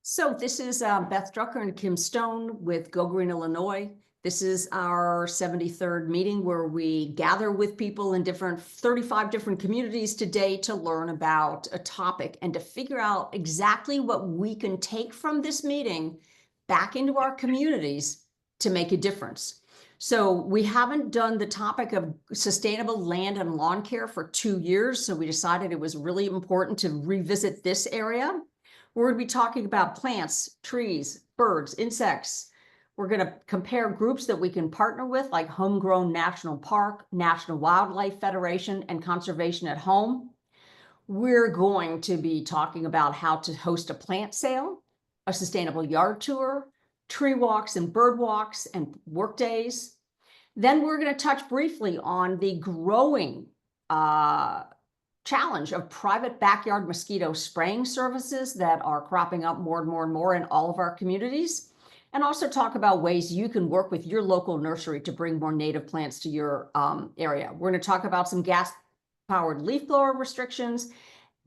So this is Beth Drucker and Kim Stone with Go Green, Illinois. This is our 73rd meeting where we gather with people in 35 different communities today to learn about a topic and to figure out exactly what we can take from this meeting back into our communities to make a difference. So we haven't done the topic of sustainable land and lawn care for 2 years, so we decided it was really important to revisit this area. We're going to be talking about plants, trees, birds, insects. We're going to compare groups that we can partner with, like Homegrown National Park, National Wildlife Federation, and Conservation at Home. We're going to be talking about how to host a plant sale, a sustainable yard tour, tree walks and bird walks, and work days. Then we're going to touch briefly on the growing challenge of private backyard mosquito spraying services that are cropping up more and more and more in all of our communities, and also talk about ways you can work with your local nursery to bring more native plants to your area. We're going to talk about some gas-powered leaf blower restrictions,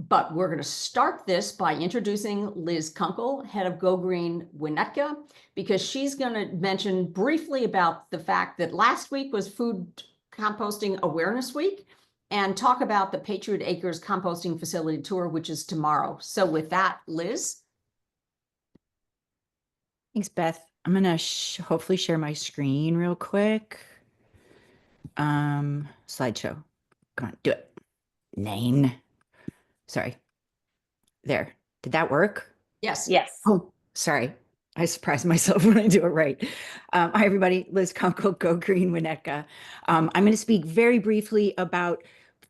but we're going to start this by introducing Liz Kunkel, head of Go Green Winnetka, because she's going to mention briefly about the fact that last week was Food Composting Awareness Week, and talk about the Patriot Acres composting facility tour, which is tomorrow. So with that, Liz. Thanks, Beth. I'm going to hopefully share my screen real quick. Slideshow. Come on, do it. Nine. Sorry. There. Did that work? Yes. Yes. Oh, sorry. I surprise myself when I do it right. Hi, everybody. Liz Kunkel, Go Green Winnetka. I'm going to speak very briefly about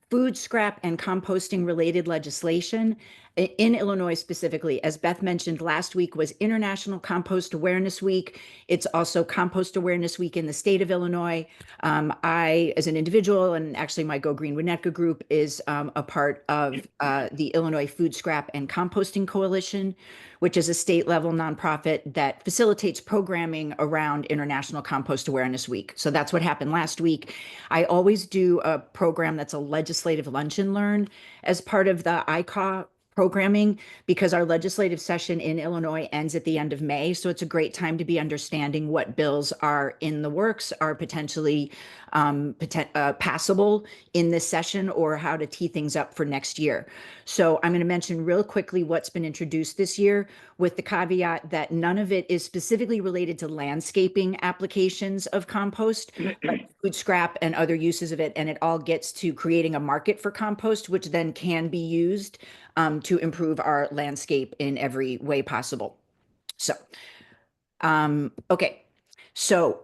food scrap and composting related legislation in Illinois specifically. As Beth mentioned, last week was International Compost Awareness Week. It's also Compost Awareness Week in the state of Illinois. I, as an individual, and actually my Go Green Winnetka group is a part of the Illinois Food Scrap and Composting Coalition, which is a state level nonprofit that facilitates programming around International Compost Awareness Week. So that's what happened last week. I always do a program that's a legislative lunch and learn as part of the ICAW programming, because our legislative session in Illinois ends at the end of May. So it's a great time to be understanding what bills are in the works, are potentially passable in this session, or how to tee things up for next year. So I'm going to mention real quickly what's been introduced this year, with the caveat that none of it is specifically related to landscaping applications of compost, but food scrap and other uses of it. And it all gets to creating a market for compost, which then can be used to improve our landscape in every way possible. So, okay. So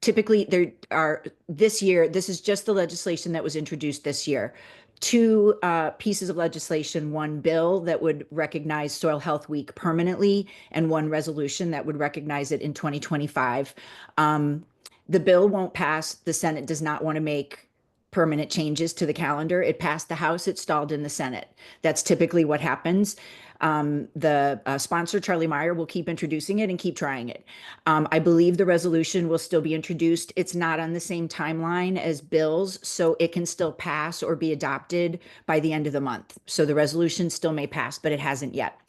typically there are, this year, this is just the legislation that was introduced this year. Two pieces of legislation, one bill that would recognize Soil Health Week permanently, and one resolution that would recognize it in 2025. The bill won't pass. The Senate does not want to make permanent changes to the calendar. It passed the House, it stalled in the Senate. That's typically what happens. The sponsor, Charlie Meyer, will keep introducing it and keep trying it. I believe the resolution will still be introduced. It's not on the same timeline as bills, so it can still pass or be adopted by the end of the month. So the resolution still may pass, but it hasn't yet.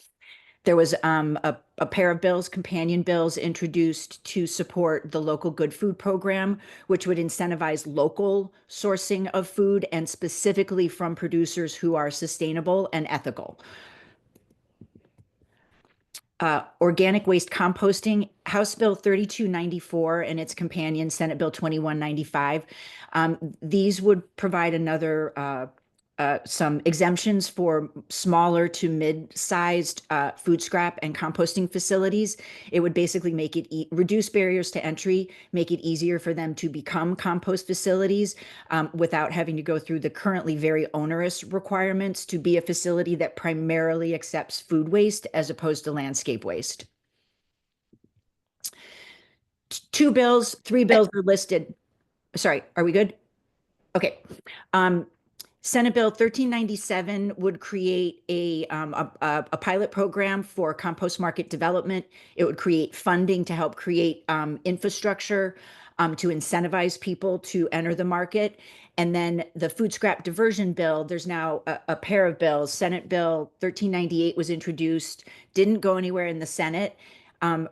There was a pair of bills, companion bills, introduced to support the local good food program, which would incentivize local sourcing of food, and specifically from producers who are sustainable and ethical. Organic waste composting, House Bill 3294 and its companion Senate Bill 2195. These would provide another some exemptions for smaller to mid-sized food scrap and composting facilities. It would basically make it reduce barriers to entry, make it easier for them to become compost facilities without having to go through the currently very onerous requirements to be a facility that primarily accepts food waste as opposed to landscape waste. Three bills are listed. Sorry, are we good? Okay. Senate Bill 1397 would create a pilot program for compost market development. It would create funding to help create infrastructure to incentivize people to enter the market. And then the food scrap diversion bill, there's now a pair of bills. Senate Bill 1398 was introduced, didn't go anywhere in the Senate.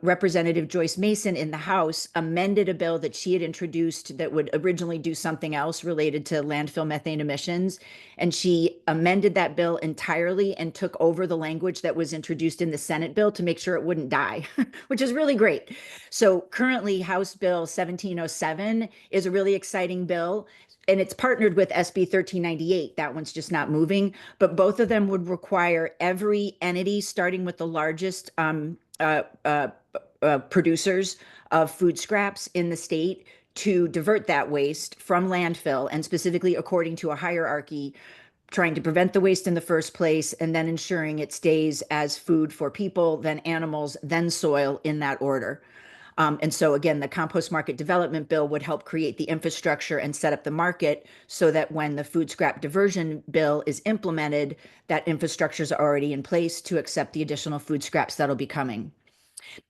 Representative Joyce Mason in the House amended a bill that she had introduced that would originally do something else related to landfill methane emissions. And she amended that bill entirely and took over the language that was introduced in the Senate bill to make sure it wouldn't die, which is really great. So currently, House Bill 1707 is a really exciting bill. And it's partnered with SB 1398. That one's just not moving. But both of them would require every entity, starting with the largest producers of food scraps in the state, to divert that waste from landfill, and specifically according to a hierarchy, trying to prevent the waste in the first place and then ensuring it stays as food for people, then animals, then soil, in that order. And so again, the compost market development bill would help create the infrastructure and set up the market so that when the food scrap diversion bill is implemented, that infrastructure is already in place to accept the additional food scraps that'll be coming.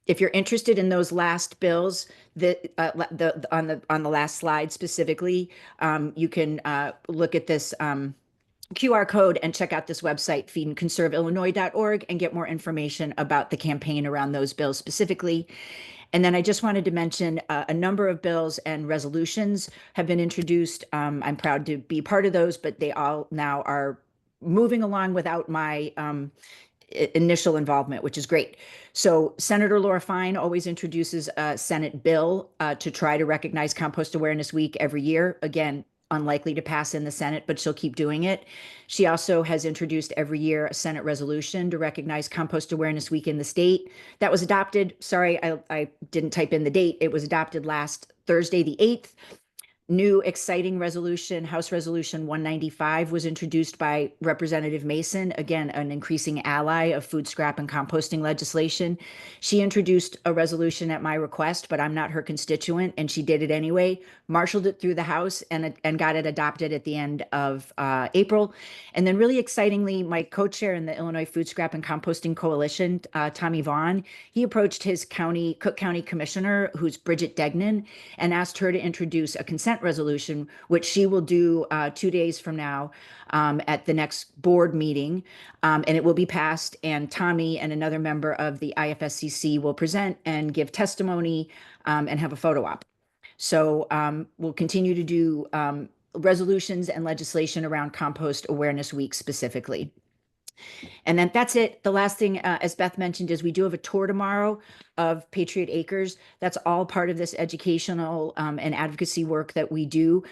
If you're interested in those last bills, on the last slide specifically, you can look at this QR code and check out this website, feedandconserveillinois.org, and get more information about the campaign around those bills specifically. And then I just wanted to mention a number of bills and resolutions have been introduced. I'm proud to be part of those, but they all now are moving along without my initial involvement, which is great. So Senator Laura Fine always introduces a Senate bill to try to recognize Compost Awareness Week every year. Again, unlikely to pass in the Senate, but she'll keep doing it. She also has introduced every year a Senate resolution to recognize Compost Awareness Week in the state. That was adopted. Sorry, I didn't type in the date. It was adopted last Thursday, the 8th. New exciting resolution, House Resolution 195, was introduced by Representative Mason, again, an increasing ally of food scrap and composting legislation. She introduced a resolution at my request, but I'm not her constituent, and she did it anyway, marshaled it through the House and got it adopted at the end of April. And then really excitingly, my co-chair in the Illinois Food Scrap and Composting Coalition, Tommy Vaughn, he approached his Cook County commissioner, who's Bridget Degnan, and asked her to introduce a consent resolution, which she will do 2 days from now at the next board meeting, and it will be passed. And Tommy and another member of the IFSCC will present and give testimony and have a photo op. So we'll continue to do resolutions and legislation around Compost Awareness Week specifically. And then that's it. The last thing, as Beth mentioned, is we do have a tour tomorrow of Patriot Acres. That's all part of this educational and advocacy work that we do.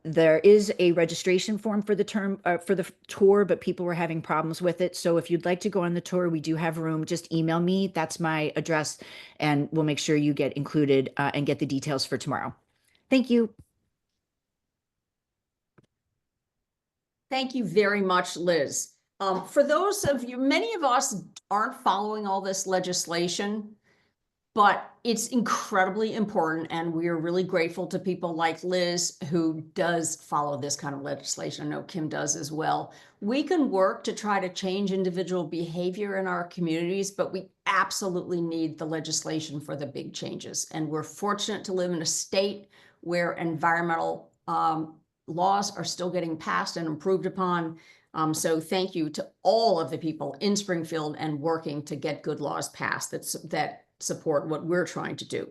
There is a registration form for the tour, but people were having problems with it. So if you'd like to go on the tour, we do have room. Just email me. That's my address, and we'll make sure you get included and get the details for tomorrow. Thank you. Thank you very much, Liz. For those of you, many of us aren't following all this legislation, but it's incredibly important, and we are really grateful to people like Liz who does follow this kind of legislation. I know Kim does as well. We can work to try to change individual behavior in our communities, but we absolutely need the legislation for the big changes. And we're fortunate to live in a state where environmental laws are still getting passed and improved upon. So thank you to all of the people in Springfield and working to get good laws passed that support what we're trying to do.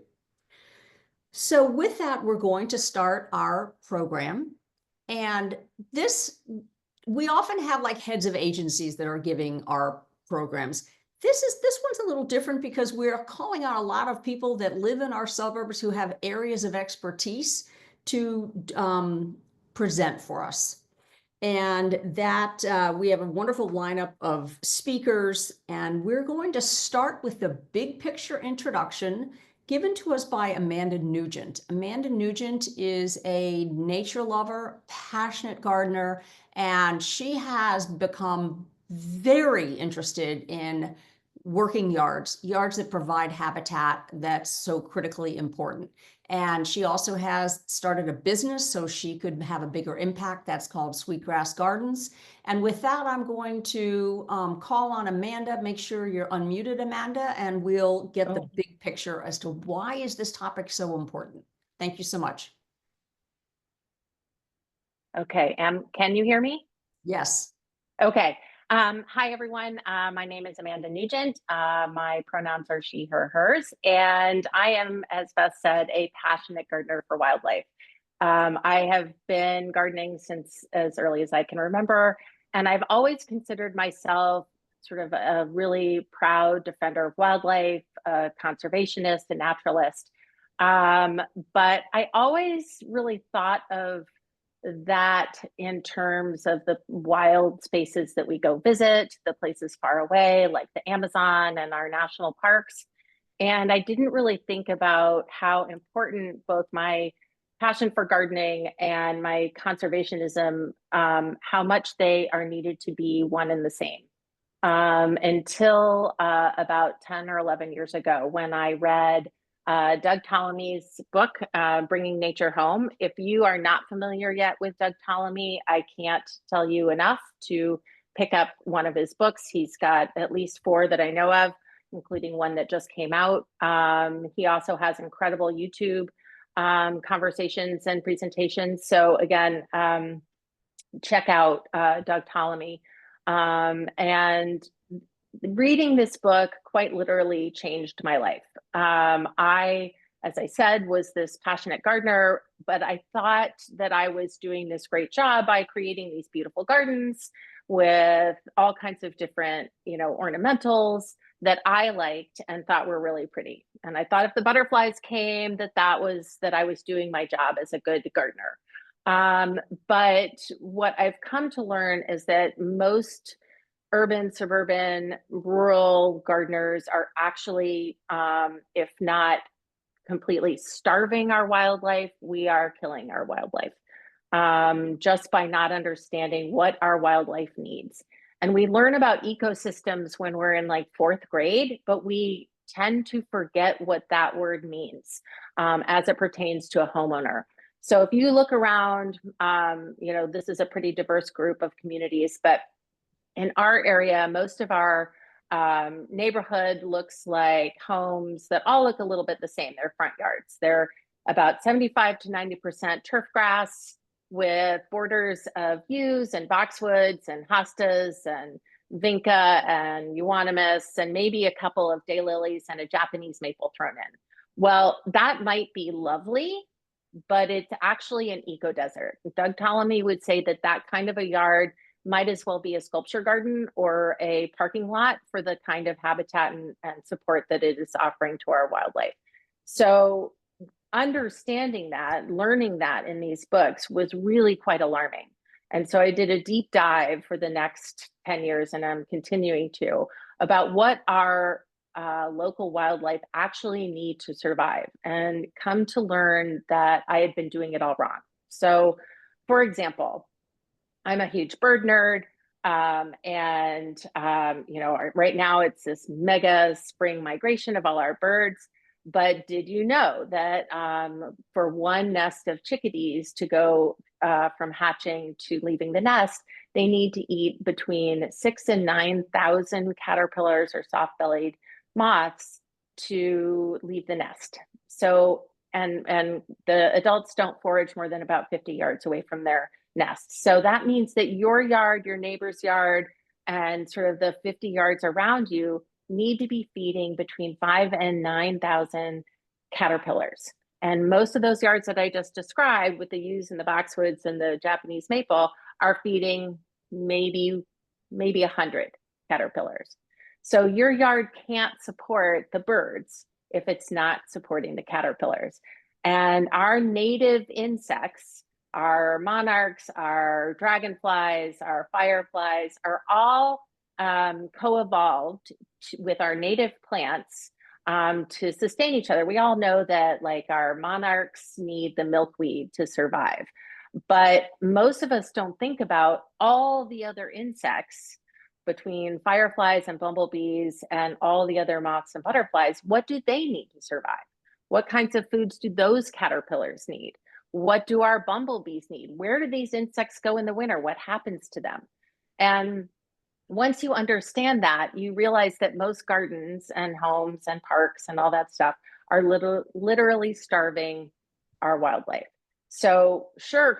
So with that, we're going to start our program. And we often have like heads of agencies that are giving our programs. This one's a little different because we're calling on a lot of people that live in our suburbs who have areas of expertise to present for us. And that we have a wonderful lineup of speakers, and we're going to start with the big picture introduction given to us by Amanda Nugent. Amanda Nugent is a nature lover, passionate gardener, and she has become very interested in working yards that provide habitat that's so critically important. And she also has started a business so she could have a bigger impact. That's called Sweetgrass Gardens. And with that, I'm going to call on Amanda. Make sure you're unmuted, Amanda, and we'll get the big picture as to why is this topic so important. Thank you so much. Okay, can you hear me? Yes. Okay. Hi, everyone. My name is Amanda Nugent. My pronouns are she, her, hers, and I am, as Beth said, a passionate gardener for wildlife. I have been gardening since as early as I can remember, and I've always considered myself sort of a really proud defender of wildlife, a conservationist, a naturalist. But I always really thought of that in terms of the wild spaces that we go visit, the places far away, like the Amazon and our national parks. And I didn't really think about how important both my passion for gardening and my conservationism, how much they are needed to be one and the same. Until about 10 or 11 years ago, when I read Doug Tallamy's book, Bringing Nature Home. If you are not familiar yet with Doug Tallamy, I can't tell you enough to pick up one of his books. He's got at least 4 that I know of, including one that just came out. He also has incredible YouTube conversations and presentations. So again, check out Doug Tallamy. And reading this book quite literally changed my life. I, as I said, was this passionate gardener, but I thought that I was doing this great job by creating these beautiful gardens with all kinds of different, ornamentals that I liked and thought were really pretty. And I thought if the butterflies came, that I was doing my job as a good gardener. But what I've come to learn is that most urban, suburban, rural gardeners are actually, if not completely starving our wildlife, we are killing our wildlife just by not understanding what our wildlife needs. And we learn about ecosystems when we're in like 4th grade, but we tend to forget what that word means as it pertains to a homeowner. So if you look around, this is a pretty diverse group of communities, but in our area, most of our neighborhood looks like homes that all look a little bit the same. They're front yards. They're about 75 to 90% turf grass with borders of yews and boxwoods and hostas and vinca and euonymus and maybe a couple of daylilies and a Japanese maple thrown in. Well, that might be lovely, but it's actually an eco desert. Doug Tallamy would say that that kind of a yard might as well be a sculpture garden or a parking lot for the kind of habitat and support that it is offering to our wildlife. So understanding that, learning that in these books was really quite alarming. And so I did a deep dive for the next 10 years, and I'm continuing to, about what our local wildlife actually need to survive, and come to learn that I had been doing it all wrong. So, for example, I'm a huge bird nerd. Right now it's this mega spring migration of all our birds. But did you know that for one nest of chickadees to go from hatching to leaving the nest, they need to eat between 6,000 and 9,000 caterpillars or soft-bellied moths to leave the nest. So, and the adults don't forage more than about 50 yards away from their nest. So that means that your yard, your neighbor's yard, and sort of the 50 yards around you need to be feeding between 5,000 and 9,000 caterpillars. And most of those yards that I just described with the yews and the boxwoods and the Japanese maple are feeding maybe 100 caterpillars. So your yard can't support the birds if it's not supporting the caterpillars. And our native insects, our monarchs, our dragonflies, our fireflies are all co-evolved with our native plants to sustain each other. We all know that like our monarchs need the milkweed to survive, but most of us don't think about all the other insects between fireflies and bumblebees and all the other moths and butterflies. What do they need to survive? What kinds of foods do those caterpillars need? What do our bumblebees need? Where do these insects go in the winter? What happens to them? And once you understand that, you realize that most gardens and homes and parks and all that stuff are literally starving our wildlife. So sure,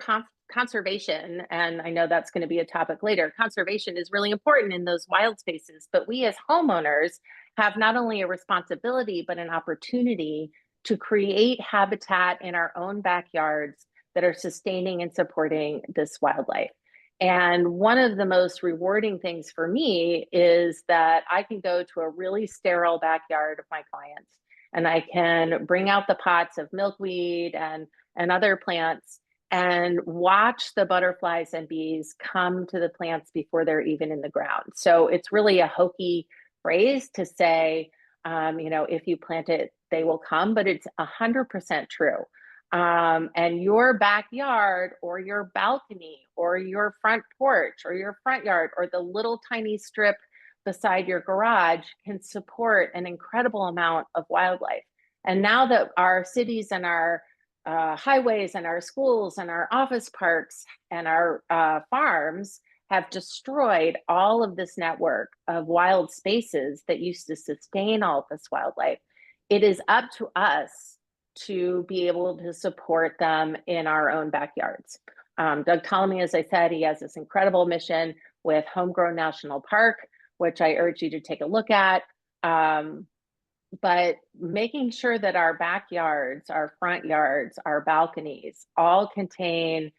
conservation, and I know that's going to be a topic later, conservation is really important in those wild spaces, but we as homeowners have not only a responsibility, but an opportunity to create habitat in our own backyards that are sustaining and supporting this wildlife. And one of the most rewarding things for me is that I can go to a really sterile backyard of my clients, and I can bring out the pots of milkweed and other plants and watch the butterflies and bees come to the plants before they're even in the ground. So it's really a hokey phrase to say, if you plant it, they will come, but it's 100% true. And your backyard or your balcony or your front porch or your front yard or the little tiny strip beside your garage can support an incredible amount of wildlife. And now that our cities and our highways and our schools and our office parks and our farms have destroyed all of this network of wild spaces that used to sustain all of this wildlife, it is up to us to be able to support them in our own backyards. Doug Ptolemy, as I said, he has this incredible mission with Homegrown National Park, which I urge you to take a look at. But making sure that our backyards, our front yards, our balconies all contain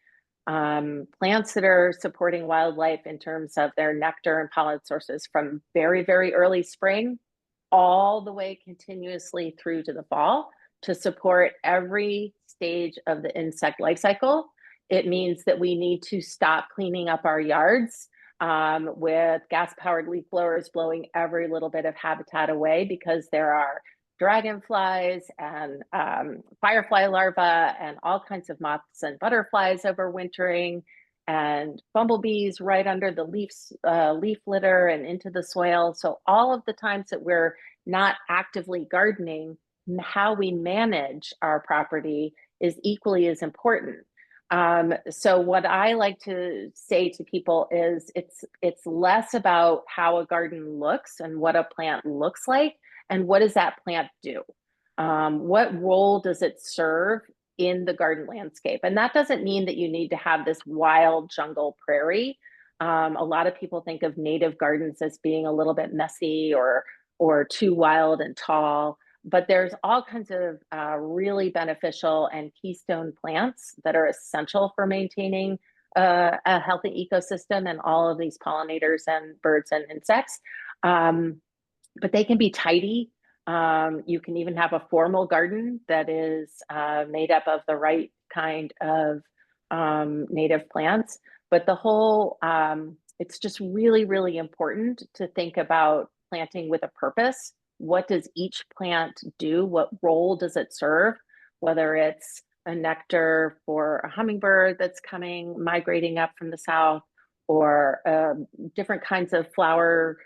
plants that are supporting wildlife in terms of their nectar and pollen sources from very, very early spring all the way continuously through to the fall to support every stage of the insect life cycle. It means that we need to stop cleaning up our yards with gas-powered leaf blowers blowing every little bit of habitat away, because there are dragonflies and firefly larvae and all kinds of moths and butterflies overwintering, and bumblebees right under the leaf litter and into the soil. So all of the times that we're not actively gardening, how we manage our property is equally as important. So what I like to say to people is it's less about how a garden looks and what a plant looks like, and what does that plant do? What role does it serve in the garden landscape? And that doesn't mean that you need to have this wild jungle prairie. A lot of people think of native gardens as being a little bit messy or too wild and tall. But there's all kinds of really beneficial and keystone plants that are essential for maintaining a healthy ecosystem and all of these pollinators and birds and insects. But they can be tidy. You can even have a formal garden that is made up of the right kind of native plants. But the whole, it's just really, really important to think about planting with a purpose. What does each plant do? What role does it serve? Whether it's a nectar for a hummingbird that's migrating up from the south, or different kinds of flower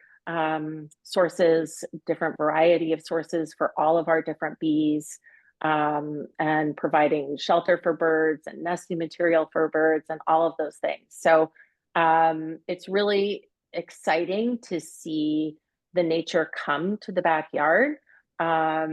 sources, different variety of sources for all of our different bees, and providing shelter for birds and nesting material for birds and all of those things. So it's really exciting to see the nature come to the backyard. I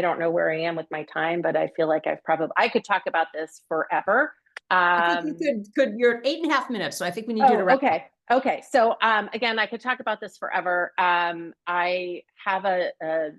don't know where I am with my time, but I feel like I could talk about this forever. I think you could, you're at 8.5 minutes. So I think we need you to wrap up. Okay. So again, I could talk about this forever. I have a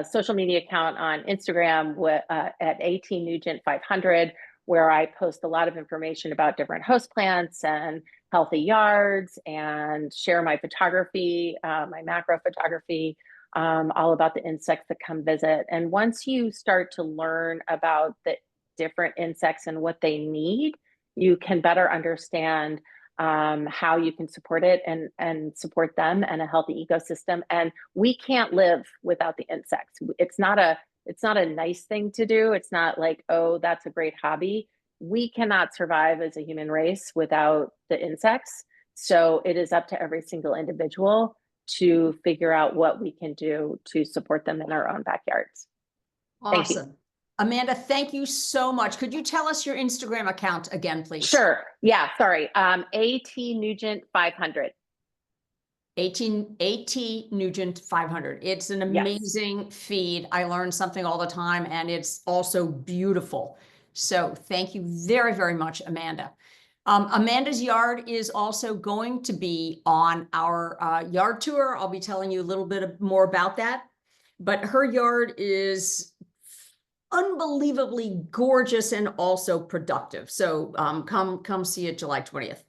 social media account on Instagram at AT Nugent 500, where I post a lot of information about different host plants and healthy yards, and share my photography, my macro photography, all about the insects that come visit. And once you start to learn about the different insects and what they need, you can better understand how you can support it and support them and a healthy ecosystem. And we can't live without the insects. It's not a nice thing to do. It's not like, oh, that's a great hobby. We cannot survive as a human race without the insects. So it is up to every single individual to figure out what we can do to support them in our own backyards. Awesome. Amanda, thank you so much. Could you tell us your Instagram account again, please? Sure. Yeah, sorry. AT Nugent 500. AT Nugent 500. It's an amazing feed. I learn something all the time, and it's also beautiful. So thank you very, very much, Amanda. Amanda's yard is also going to be on our yard tour. I'll be telling you a little bit more about that. But her yard is unbelievably gorgeous and also productive. So come see it July 20th.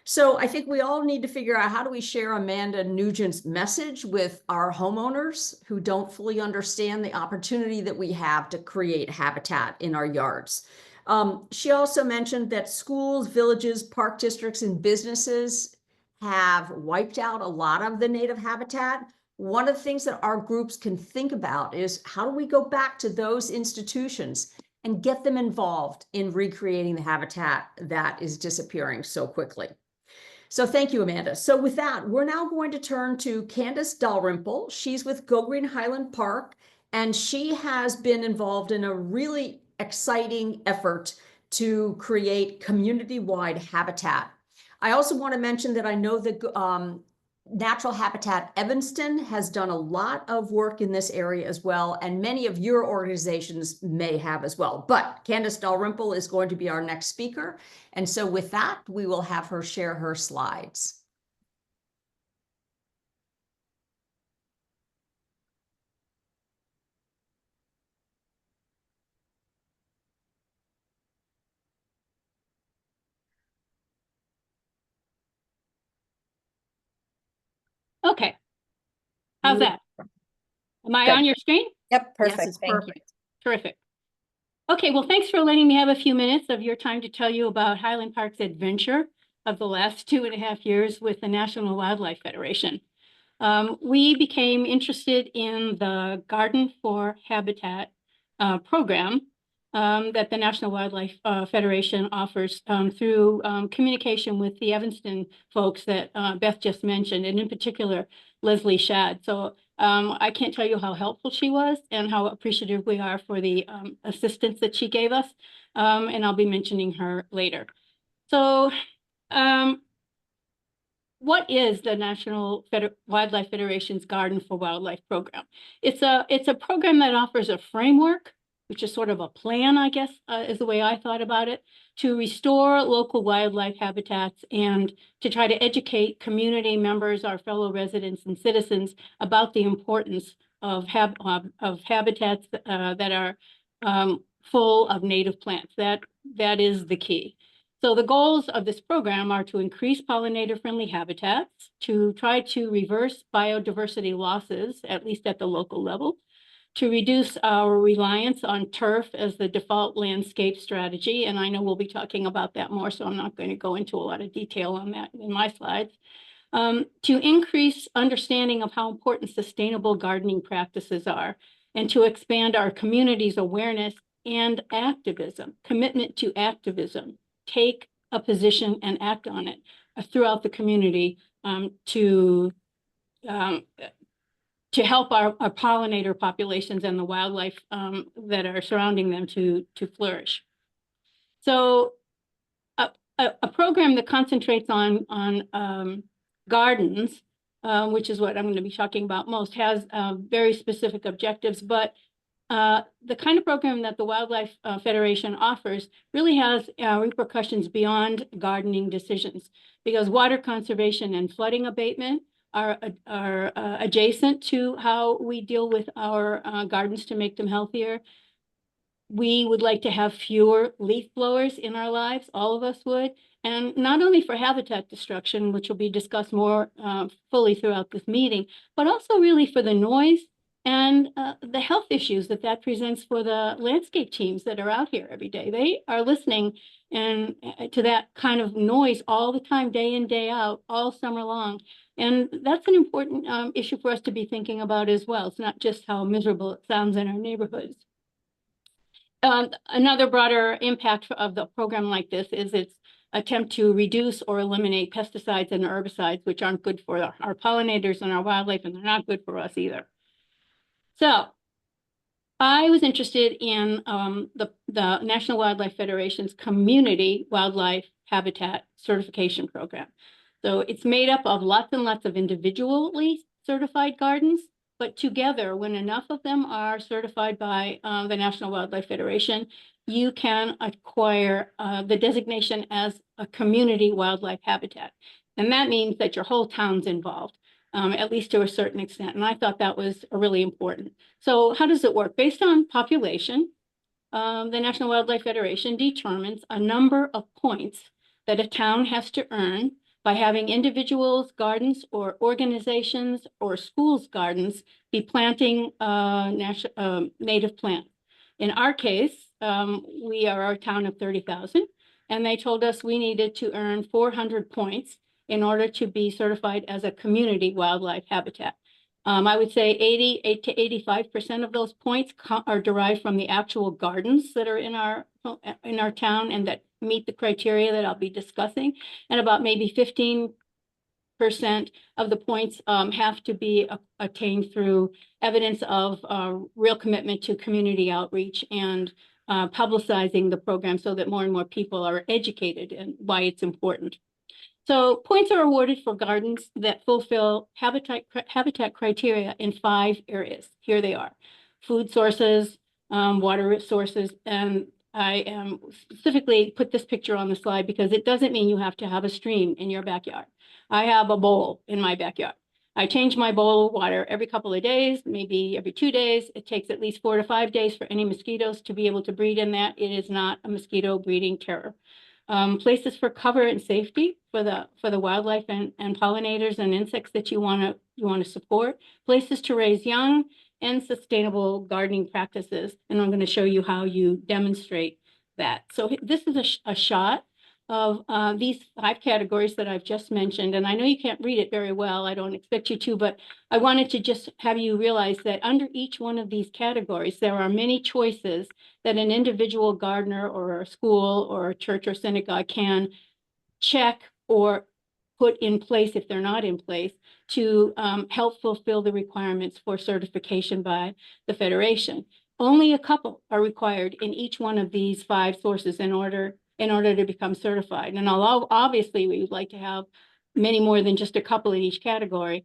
So I think we all need to figure out, how do we share Amanda Nugent's message with our homeowners who don't fully understand the opportunity that we have to create habitat in our yards. She also mentioned that schools, villages, park districts, and businesses have wiped out a lot of the native habitat. One of the things that our groups can think about is, how do we go back to those institutions and get them involved in recreating the habitat that is disappearing so quickly? So thank you, Amanda. So with that, we're now going to turn to Candice Dalrymple. She's with Go Green Highland Park, and she has been involved in a really exciting effort to create community-wide habitat. I also want to mention that I know that Natural Habitat Evanston has done a lot of work in this area as well, and many of your organizations may have as well. But Candice Dalrymple is going to be our next speaker. And so with that, we will have her share her slides. Okay. How's that? Am I Good. on your screen? Yep, Yes, perfect. it's Thank you. perfect. Terrific. Okay, well, thanks for letting me have a few minutes of your time to tell you about Highland Park's adventure of the last 2.5 years with the National Wildlife Federation. We became interested in the Garden for Habitat program that the National Wildlife Federation offers through communication with the Evanston folks that Beth just mentioned, and in particular, Leslie Shad. So I can't tell you how helpful she was and how appreciative we are for the assistance that she gave us. And I'll be mentioning her later. So what is the National Wildlife Federation's Garden for Wildlife program? It's a program that offers a framework, which is sort of a plan, I guess, is the way I thought about it, to restore local wildlife habitats and to try to educate community members, our fellow residents and citizens, about the importance of habitats that are full of native plants. That is the key. So the goals of this program are to increase pollinator-friendly habitats, to try to reverse biodiversity losses, at least at the local level, to reduce our reliance on turf as the default landscape strategy. And I know we'll be talking about that more, so I'm not going to go into a lot of detail on that in my slides. To increase understanding of how important sustainable gardening practices are, and to expand our community's awareness and activism, commitment to activism, take a position and act on it throughout the community to help our pollinator populations and the wildlife that are surrounding them to flourish. So a program that concentrates on gardens, which is what I'm going to be talking about most, has very specific objectives, but the kind of program that the Wildlife Federation offers really has repercussions beyond gardening decisions, because water conservation and flooding abatement are adjacent to how we deal with our gardens to make them healthier. We would like to have fewer leaf blowers in our lives, all of us would, and not only for habitat destruction, which will be discussed more fully throughout this meeting, but also really for the noise and the health issues that presents for the landscape teams that are out here every day. They are listening and to that kind of noise all the time, day in, day out, all summer long. And that's an important issue for us to be thinking about as well. It's not just how miserable it sounds in our neighborhoods. Another broader impact of the program like this is its attempt to reduce or eliminate pesticides and herbicides, which aren't good for our pollinators and our wildlife, and they're not good for us either. So I was interested in the National Wildlife Federation's Community Wildlife Habitat Certification Program. So it's made up of lots and lots of individually certified gardens, but together, when enough of them are certified by the National Wildlife Federation, you can acquire the designation as a community wildlife habitat. And that means that your whole town's involved, at least to a certain extent. And I thought that was really important. So how does it work? Based on population, the National Wildlife Federation determines a number of points that a town has to earn by having individuals, gardens, or organizations, or schools' gardens be planting native plants. In our case, we are a town of 30,000, and they told us we needed to earn 400 points in order to be certified as a community wildlife habitat. I would say 88 to 85% of those points are derived from the actual gardens that are in our town and that meet the criteria that I'll be discussing. And about maybe 15% of the points have to be attained through evidence of real commitment to community outreach and publicizing the program so that more and more people are educated and why it's important. So points are awarded for gardens that fulfill habitat criteria in 5 areas. Here they are: food sources, water sources, and I am specifically put this picture on the slide because it doesn't mean you have to have a stream in your backyard. I have a bowl in my backyard. I change my bowl of water every couple of days, maybe every 2 days. It takes at least 4 to 5 days for any mosquitoes to be able to breed in that. It is not a mosquito breeding terror. Places for cover and safety for the wildlife and pollinators and insects that you want to support. Places to raise young, and sustainable gardening practices. And I'm going to show you how you demonstrate that. So this is a shot of these 5 categories that I've just mentioned. And I know you can't read it very well. I don't expect you to, but I wanted to just have you realize that under each one of these categories, there are many choices that an individual gardener or a school or a church or synagogue can check or put in place, if they're not in place, to help fulfill the requirements for certification by the Federation. Only a couple are required in each one of these 5 sources in order to become certified. And although obviously we would like to have many more than just a couple in each category,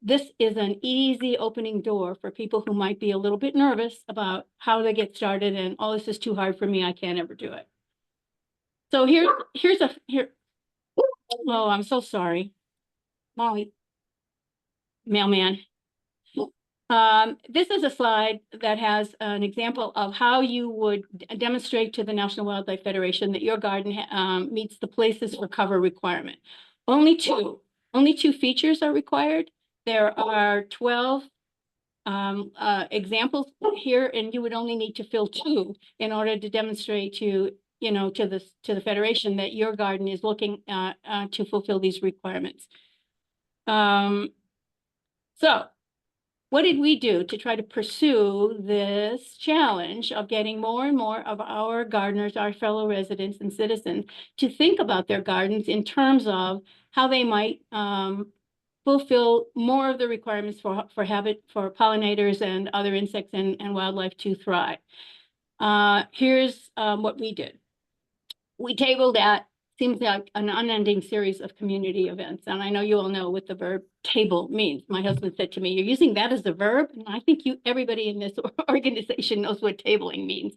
this is an easy opening door for people who might be a little bit nervous about how they get started and, oh, this is too hard for me, I can't ever do it. So here. Oh, I'm so sorry. Molly, mailman. This is a slide that has an example of how you would demonstrate to the National Wildlife Federation that your garden meets the places for cover requirement. Only two features are required. There are 12 examples here, and you would only need to fill 2 in order to demonstrate to the Federation that your garden is looking to fulfill these requirements. So what did we do to try to pursue this challenge of getting more and more of our gardeners, our fellow residents and citizens, to think about their gardens in terms of how they might fulfill more of the requirements for pollinators and other insects and wildlife to thrive? Here's what we did. We tabled at, seems like an unending series of community events. And I know you all know what the verb table means. My husband said to me, "You're using that as a verb?" And I think everybody in this organization knows what tabling means.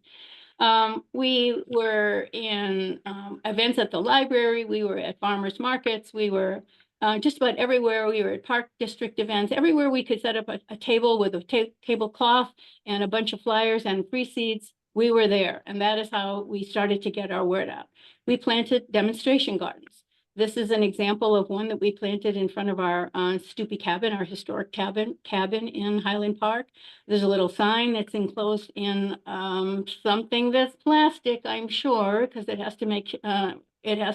We were in events at the library. We were at farmers markets. We were just about everywhere. We were at park district events. Everywhere we could set up a table with a tablecloth and a bunch of flyers and free seeds, we were there. And that is how we started to get our word out. We planted demonstration gardens. This is an example of one that we planted in front of our Stoopy cabin, our historic cabin in Highland Park. There's a little sign that's enclosed in something that's plastic, I'm sure, because it has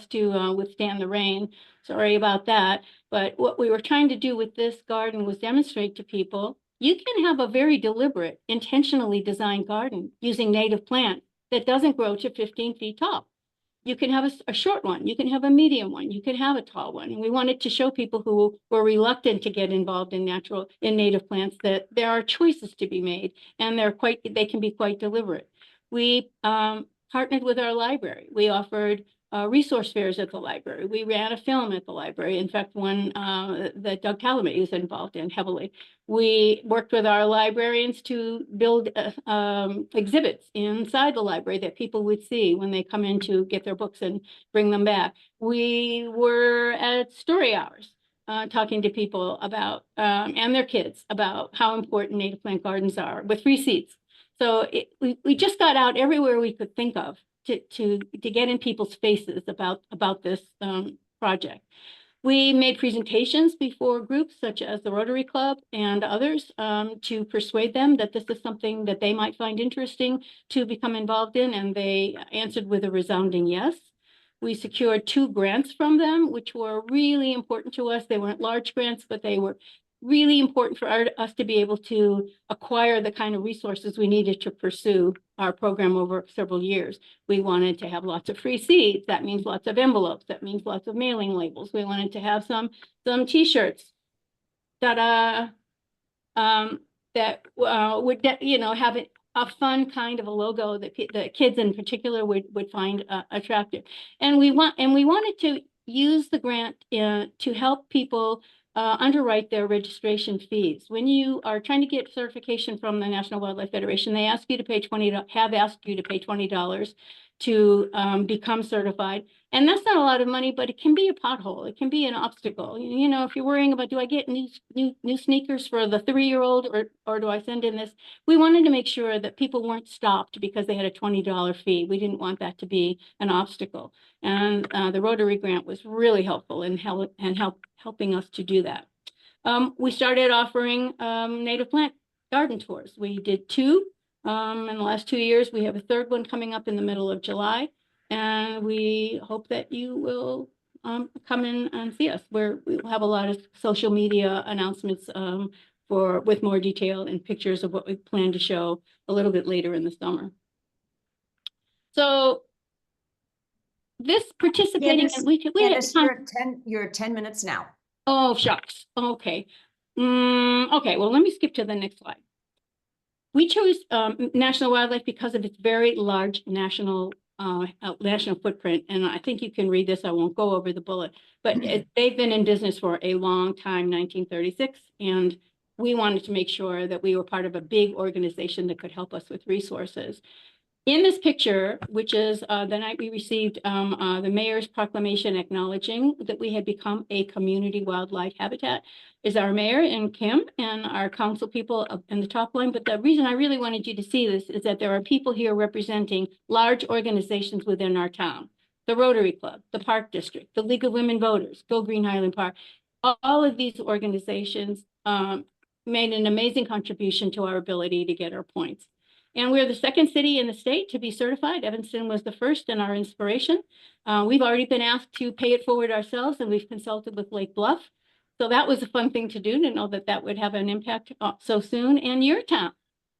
to withstand the rain. Sorry about that. But what we were trying to do with this garden was demonstrate to people, you can have a very deliberate, intentionally designed garden using native plant that doesn't grow to 15 feet tall. You can have a short one, you can have a medium one, you can have a tall one. And we wanted to show people who were reluctant to get involved in native plants that there are choices to be made, and they can be quite deliberate. We partnered with our library. We offered resource fairs at the library. We ran a film at the library. In fact, one that Doug Calumet is involved in heavily. We worked with our librarians to build exhibits inside the library that people would see when they come in to get their books and bring them back. We were at story hours talking to people about, and their kids, about how important native plant gardens are with free seats. So we just got out everywhere we could think of to get in people's faces about this project. We made presentations before groups such as the Rotary Club and others to persuade them that this is something that they might find interesting to become involved in, and they answered with a resounding yes. We secured 2 grants from them, which were really important to us. They weren't large grants, but they were really important for us to be able to acquire the kind of resources we needed to pursue our program over several years. We wanted to have lots of free seeds. That means lots of envelopes. That means lots of mailing labels. We wanted to have some t-shirts that would have a fun kind of a logo that the kids in particular would find attractive. And we wanted to use the grant to help people underwrite their registration fees. When you are trying to get certification from the National Wildlife Federation, they ask you to pay $20 to become certified. And that's not a lot of money, but it can be a pothole. It can be an obstacle. You know, if you're worrying about, do I get new sneakers for the 3-year-old or do I send in this? We wanted to make sure that people weren't stopped because they had a $20 fee. We didn't want that to be an obstacle. And the Rotary grant was really helpful in helping us to do that. We started offering native plant garden tours. We did 2 in the last 2 years. We have a 3rd one coming up in the middle of July. And we hope that you will come in and see us. We will have a lot of social media announcements with more detail and pictures of what we plan to show a little bit later in the summer. So this participating, Candice, you're at 10 minutes now. Oh, shucks. Okay. Okay, well, let me skip to the next slide. We chose National Wildlife because of its very large national footprint. And I think you can read this. I won't go over the bullet, but they've been in business for a long time, 1936. And we wanted to make sure that we were part of a big organization that could help us with resources. In this picture, which is the night we received the mayor's proclamation acknowledging that we had become a community wildlife habitat, is our mayor and Kim and our council people in the top line. But the reason I really wanted you to see this is that there are people here representing large organizations within our town. The Rotary Club, the Park District, the League of Women Voters, Go Green Highland Park. All of these organizations made an amazing contribution to our ability to get our points. And we're the 2nd city in the state to be certified. Evanston was the 1st and our inspiration. We've already been asked to pay it forward ourselves, and we've consulted with Lake Bluff. So that was a fun thing to do, to know that that would have an impact so soon. And your town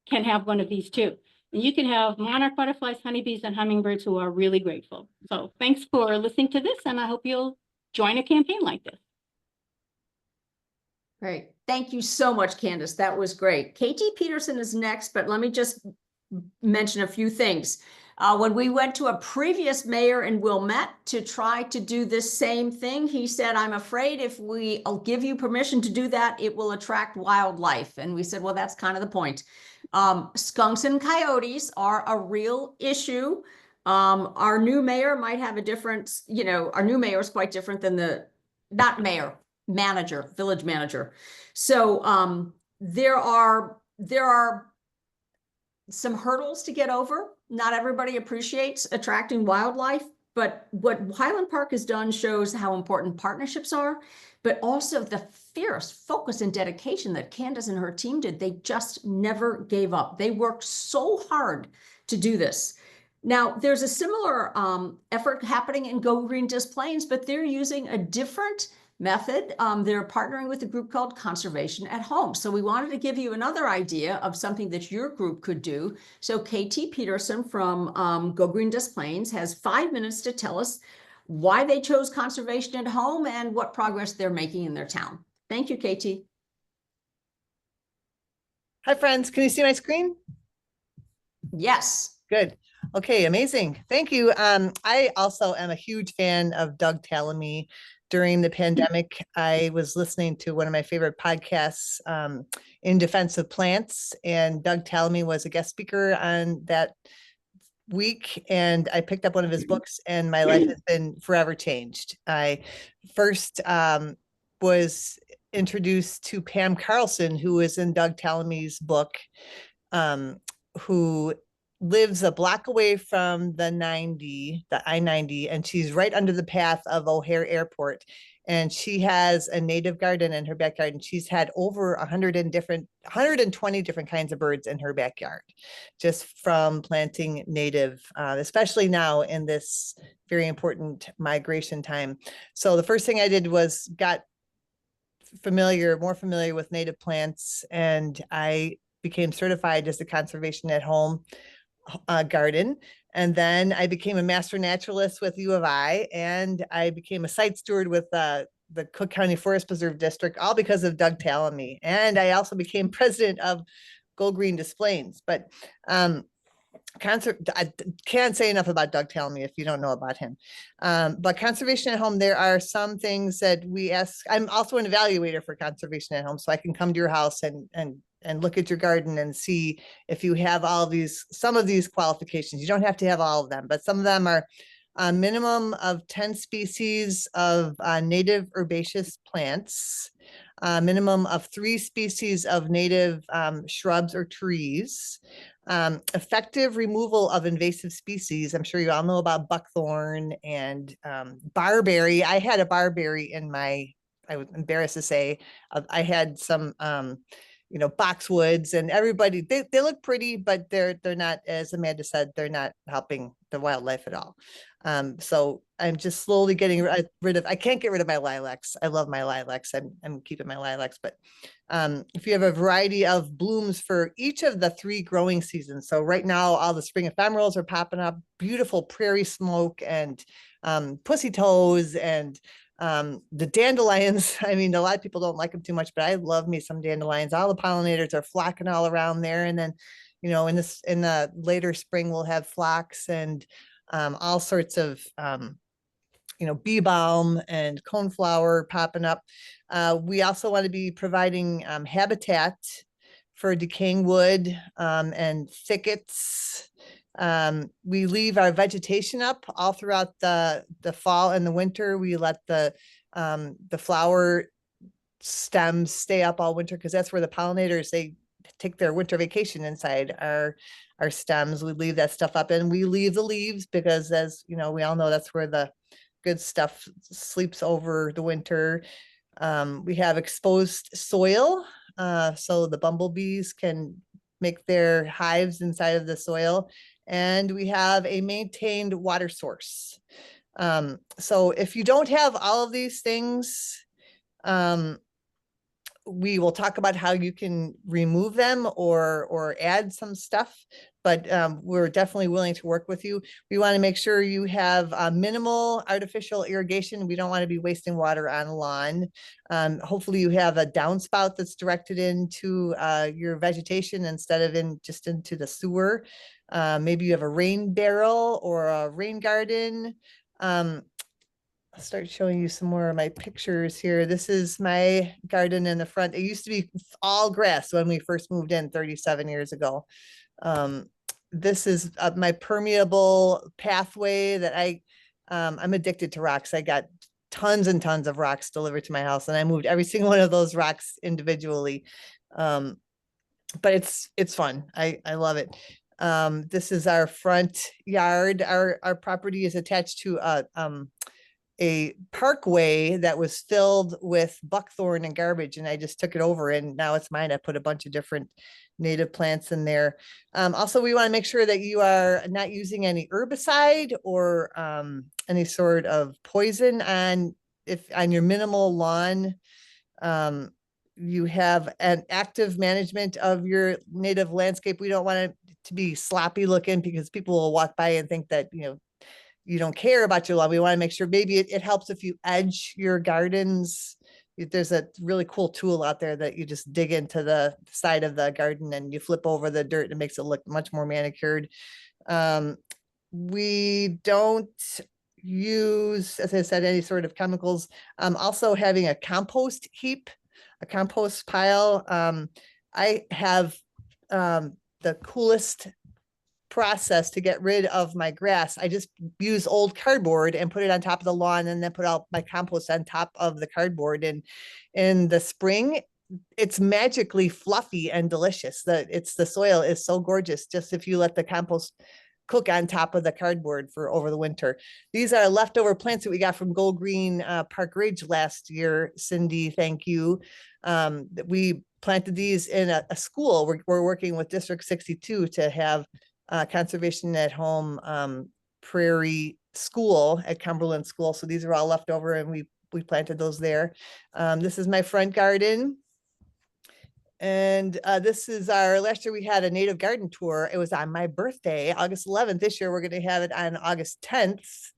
can have one of these too. And you can have monarch butterflies, honeybees, and hummingbirds who are really grateful. So thanks for listening to this, and I hope you'll join a campaign like this. Great. Thank you so much, Candice. That was great. Katie Peterson is next, but let me just mention a few things. When we went to a previous mayor in Wilmette to try to do this same thing, he said, I'm afraid if I'll give you permission to do that, it will attract wildlife. And we said, well, that's kind of the point. Skunks and coyotes are a real issue. Our new mayor might have a different, our new mayor is quite different than village manager. So there are some hurdles to get over. Not everybody appreciates attracting wildlife, but what Highland Park has done shows how important partnerships are, but also the fierce focus and dedication that Candice and her team did. They just never gave up. They worked so hard to do this. Now, there's a similar effort happening in Go Green Des Plaines, but they're using a different method. They're partnering with a group called Conservation at Home. So we wanted to give you another idea of something that your group could do. So KT Peterson from Go Green Des Plaines has 5 minutes to tell us why they chose Conservation at Home and what progress they're making in their town. Thank you, KT. Hi, friends. Can you see my screen? Yes. Good. Okay, amazing. Thank you. I also am a huge fan of Doug Tallamy. During the pandemic, I was listening to one of my favorite podcasts, In Defense of Plants, and Doug Tallamy was a guest speaker on that week, and I picked up one of his books, and my life has been forever changed. I first was introduced to Pam Carlson, who is in Doug Tallamy's book, who lives a block away from the I-90, and she's right under the path of O'Hare Airport. And she has a native garden in her backyard, and she's had over 120 different kinds of birds in her backyard, just from planting native, especially now in this very important migration time. So the first thing I did was got more familiar with native plants, and I became certified as a conservation at home garden. And then I became a master naturalist with U of I, and I became a site steward with the Cook County Forest Preserve District, all because of Doug Tallamy. And I also became president of Go Green Des Plaines. But I can't say enough about Doug Tallamy if you don't know about him. But conservation at home, there are some things that we ask. I'm also an evaluator for conservation at home, so I can come to your house and look at your garden and see if you have some of these qualifications. You don't have to have all of them, but some of them are a minimum of 10 species of native herbaceous plants, a minimum of 3 species of native shrubs or trees, effective removal of invasive species. I'm sure you all know about buckthorn and barberry. I had a barberry I was embarrassed to say, I had some boxwoods, and everybody, they look pretty, but they're not, as Amanda said, they're not helping the wildlife at all. So I'm just slowly getting rid of, I can't get rid of my lilacs. I love my lilacs. I'm keeping my lilacs, but if you have a variety of blooms for each of the 3 growing seasons. So right now, all the spring ephemerals are popping up, beautiful prairie smoke and pussy toes and the dandelions. I mean, a lot of people don't like them too much, but I love me some dandelions. All the pollinators are flocking all around there. And then, in the later spring, we'll have phlox and all sorts of, bee balm and coneflower popping up. We also want to be providing habitat for decaying wood and thickets. We leave our vegetation up all throughout the fall and the winter. We let the flower stems stay up all winter, because that's where the pollinators, they take their winter vacation inside our stems. We leave that stuff up, and we leave the leaves because, as we all know, that's where the good stuff sleeps over the winter. We have exposed soil, so the bumblebees can make their hives inside of the soil. And we have a maintained water source. So if you don't have all of these things, we will talk about how you can remove them or add some stuff, but we're definitely willing to work with you. We want to make sure you have minimal artificial irrigation. We don't want to be wasting water on lawn. Hopefully you have a downspout that's directed into your vegetation instead of just into the sewer. Maybe you have a rain barrel or a rain garden. I'll start showing you some more of my pictures here. This is my garden in the front. It used to be all grass when we first moved in 37 years ago. This is my permeable pathway that I'm addicted to rocks. I got tons and tons of rocks delivered to my house, and I moved every single one of those rocks individually. But it's fun. I love it. This is our front yard. Our property is attached to a parkway that was filled with buckthorn and garbage, and I just took it over, and now it's mine. I put a bunch of different native plants in there. Also, we want to make sure that you are not using any herbicide or any sort of poison on your minimal lawn. You have an active management of your native landscape. We don't want it to be sloppy looking, because people will walk by and think that you don't care about your lawn. We want to make sure maybe it helps if you edge your gardens. There's a really cool tool out there that you just dig into the side of the garden and you flip over the dirt and it makes it look much more manicured. we don't use, as I said, any sort of chemicals. Also having a compost heap, a compost pile. I have the coolest process to get rid of my grass. I just use old cardboard and put it on top of the lawn, and then put out my compost on top of the cardboard. And in the spring, it's magically fluffy and delicious. The soil is so gorgeous just if you let the compost cook on top of the cardboard for over the winter. These are leftover plants that we got from Gold Green Park Ridge last year. Cindy, thank you. We planted these in a school. We're working with District 62 to have conservation at home prairie school at Cumberland School. So these are all left over, and we planted those there. This is my front garden. And this is last year we had a native garden tour. It was on my birthday, August 11th. This year we're going to have it on August 10th.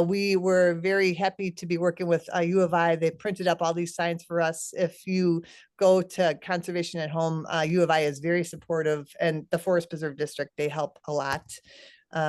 We were very happy to be working with U of I. They printed up all these signs for us. If you go to Conservation at Home, U of I is very supportive, and the Forest Preserve District, they help a lot.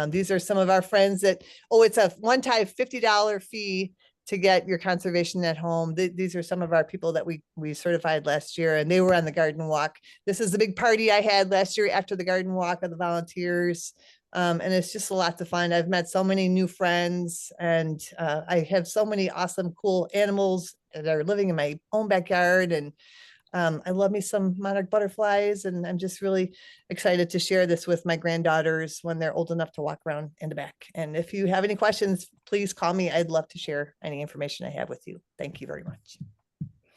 These are some of our friends that, it's a one-time $50 fee to get your Conservation at Home. These are some of our people that we certified last year, and they were on the garden walk. This is the big party I had last year after the garden walk of the volunteers. And it's just a lot to find. I've met so many new friends, and I have so many awesome, cool animals that are living in my own backyard. And I love me some monarch butterflies, and I'm just really excited to share this with my granddaughters when they're old enough to walk around in the back. And if you have any questions, please call me. I'd love to share any information I have with you. Thank you very much.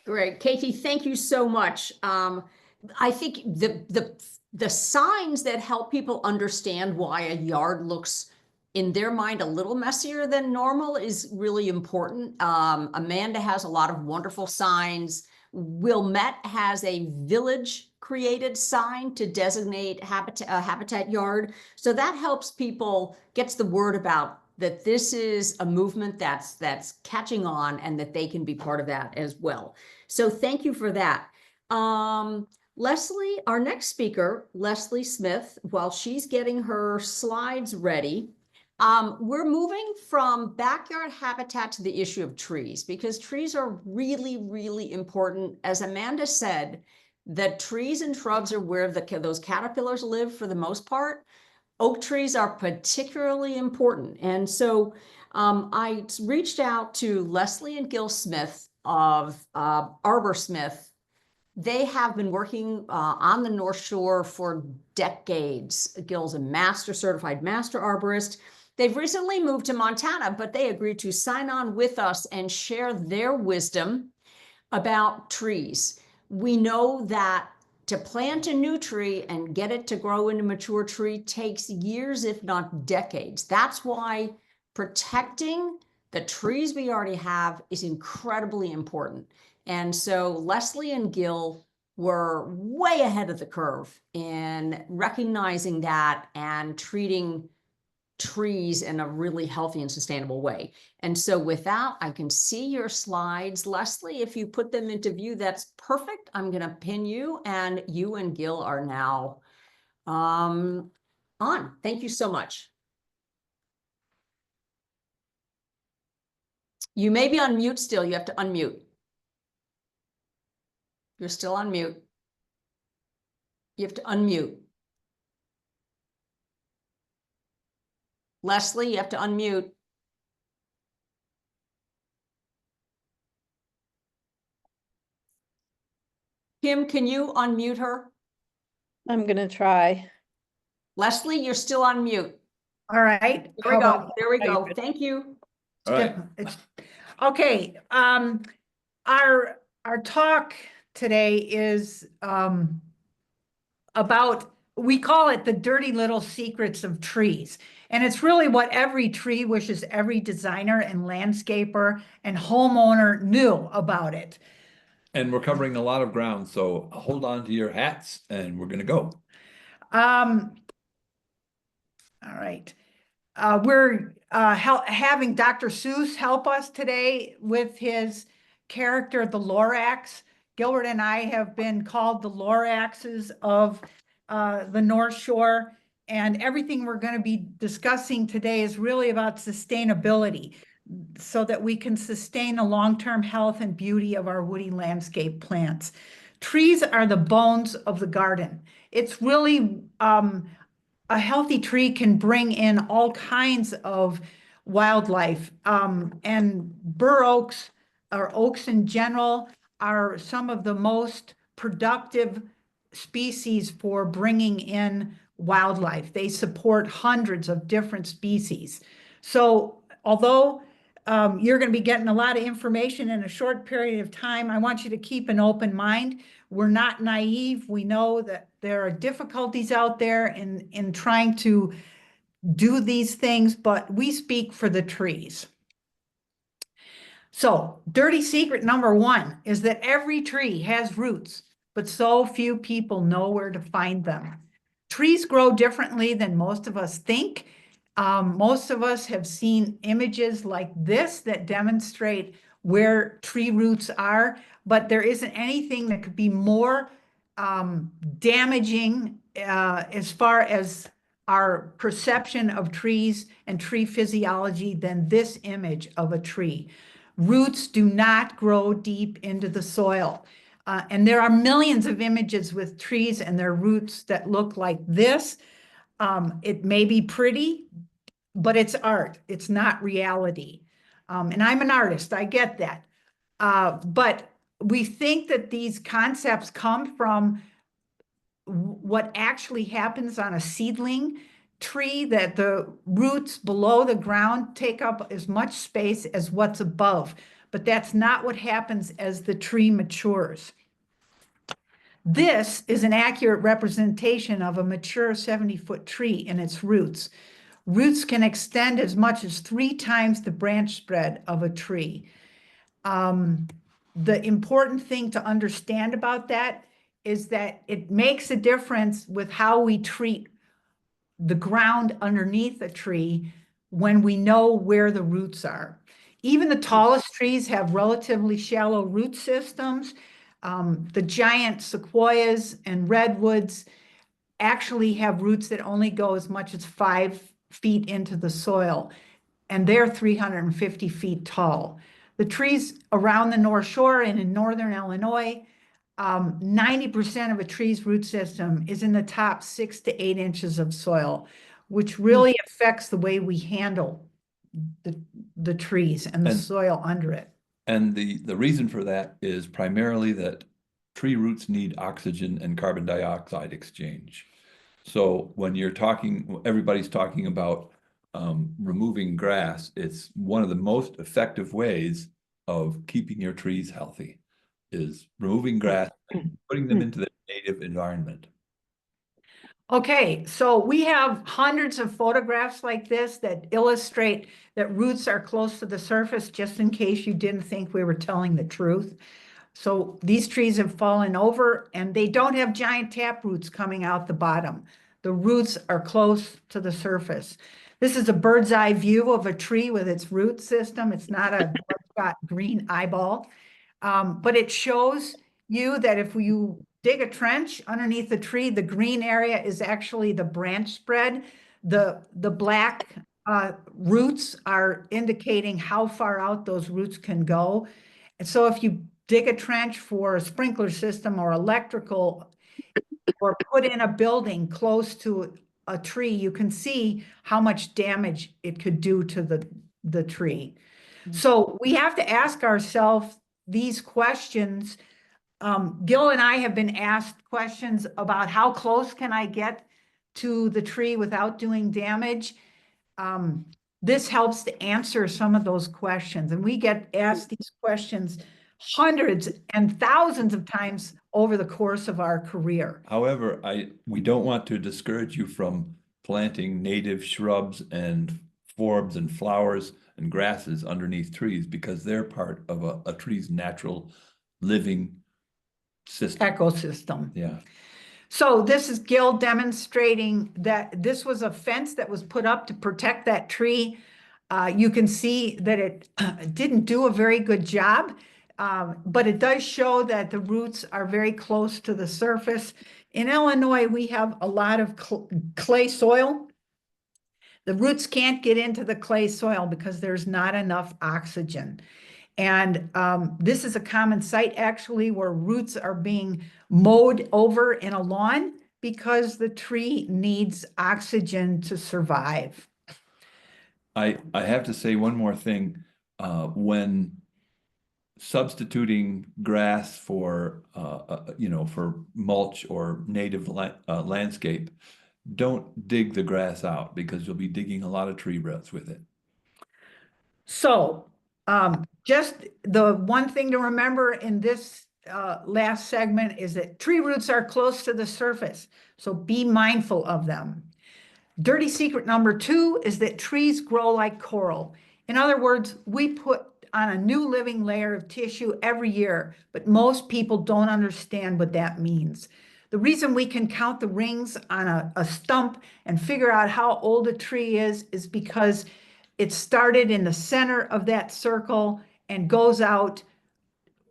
Great. Katie, thank you so much. I think the signs that help people understand why a yard looks in their mind a little messier than normal is really important. Amanda has a lot of wonderful signs. Wilmette has a village created sign to designate a habitat yard. So that helps people, gets the word about that this is a movement that's catching on, and that they can be part of that as well. So thank you for that. Leslie, our next speaker, Leslie Smith, while she's getting her slides ready, we're moving from backyard habitat to the issue of trees, because trees are really, really important. As Amanda said, that trees and shrubs are where those caterpillars live for the most part. Oak trees are particularly important. And so I reached out to Leslie and Gil Smith of Arbor Smith. They have been working on the North Shore for decades. Gil's a certified master arborist. They've recently moved to Montana, but they agreed to sign on with us and share their wisdom about trees. We know that to plant a new tree and get it to grow into a mature tree takes years, if not decades. That's why protecting the trees we already have is incredibly important. And so Leslie and Gil were way ahead of the curve in recognizing that and treating trees in a really healthy and sustainable way. And so with that, I can see your slides. Leslie, if you put them into view, that's perfect. I'm going to pin you, and you and Gil are now on. Thank you so much. You may be on mute still. You have to unmute. You're still on mute. You have to unmute. Leslie, you have to unmute. Kim, can you unmute her? I'm going to try. Leslie, you're still on mute. All right. There we go. There we go. Thank you. All right. Okay. Our talk today is about, we call it the dirty little secrets of trees. And it's really what every tree wishes every designer and landscaper and homeowner knew about it. And we're covering a lot of ground, so hold on to your hats and we're going to go. All right. We're having Dr. Seuss help us today with his character, the Lorax. Gilbert and I have been called the Loraxes of the North Shore. And everything we're going to be discussing today is really about sustainability so that we can sustain the long-term health and beauty of our woody landscape plants. Trees are the bones of the garden. It's really, a healthy tree can bring in all kinds of wildlife. And bur oaks, or oaks in general, are some of the most productive species for bringing in wildlife. They support hundreds of different species. So although you're going to be getting a lot of information in a short period of time, I want you to keep an open mind. We're not naive. We know that there are difficulties out there in trying to do these things, but we speak for the trees. So, dirty secret number one is that every tree has roots, but so few people know where to find them. Trees grow differently than most of us think. Most of us have seen images like this that demonstrate where tree roots are, but there isn't anything that could be more damaging as far as our perception of trees and tree physiology than this image of a tree. Roots do not grow deep into the soil. And there are millions of images with trees and their roots that look like this. It may be pretty, but it's art. It's not reality. And I'm an artist, I get that. But we think that these concepts come from what actually happens on a seedling tree, that the roots below the ground take up as much space as what's above. But that's not what happens as the tree matures. This is an accurate representation of a mature 70-foot tree in its roots. Roots can extend as much as 3 times the branch spread of a tree. The important thing to understand about that is that it makes a difference with how we treat the ground underneath a tree when we know where the roots are. Even the tallest trees have relatively shallow root systems. The giant sequoias and redwoods actually have roots that only go as much as 5 feet into the soil, and they're 350 feet tall. The trees around the North Shore and in northern Illinois, 90% of a tree's root system is in the top 6 to 8 inches of soil, which really affects the way we handle the trees and the soil under it. And the reason for that is primarily that tree roots need oxygen and carbon dioxide exchange. So when you're talking, everybody's talking about removing grass, it's one of the most effective ways of keeping your trees healthy is removing grass and putting them into their native environment. Okay, so we have hundreds of photographs like this that illustrate that roots are close to the surface, just in case you didn't think we were telling the truth. So these trees have fallen over and they don't have giant tap roots coming out the bottom. The roots are close to the surface. This is a bird's eye view of a tree with its root system. It's not a green eyeball, but it shows you that if you dig a trench underneath the tree, the green area is actually the branch spread. The black roots are indicating how far out those roots can go. And so if you dig a trench for a sprinkler system or electrical, or put in a building close to a tree, you can see how much damage it could do to the tree. So we have to ask ourselves these questions. Gil and I have been asked questions about how close can I get to the tree without doing damage. This helps to answer some of those questions. And we get asked these questions hundreds and thousands of times over the course of our career. However, we don't want to discourage you from planting native shrubs and forbs and flowers and grasses underneath trees because they're part of a tree's natural living system. Ecosystem. Yeah. So this is Gil demonstrating that this was a fence that was put up to protect that tree. You can see that it didn't do a very good job. but it does show that the roots are very close to the surface. In Illinois, we have a lot of clay soil. The roots can't get into the clay soil because there's not enough oxygen. And this is a common site actually where roots are being mowed over in a lawn because the tree needs oxygen to survive. I have to say one more thing. When substituting grass for, for mulch or native landscape, don't dig the grass out because you'll be digging a lot of tree roots with it. So just the one thing to remember in this last segment is that tree roots are close to the surface, so be mindful of them. Dirty secret number 2 is that trees grow like coral. In other words, we put on a new living layer of tissue every year, but most people don't understand what that means. The reason we can count the rings on a stump and figure out how old a tree is because it started in the center of that circle and goes out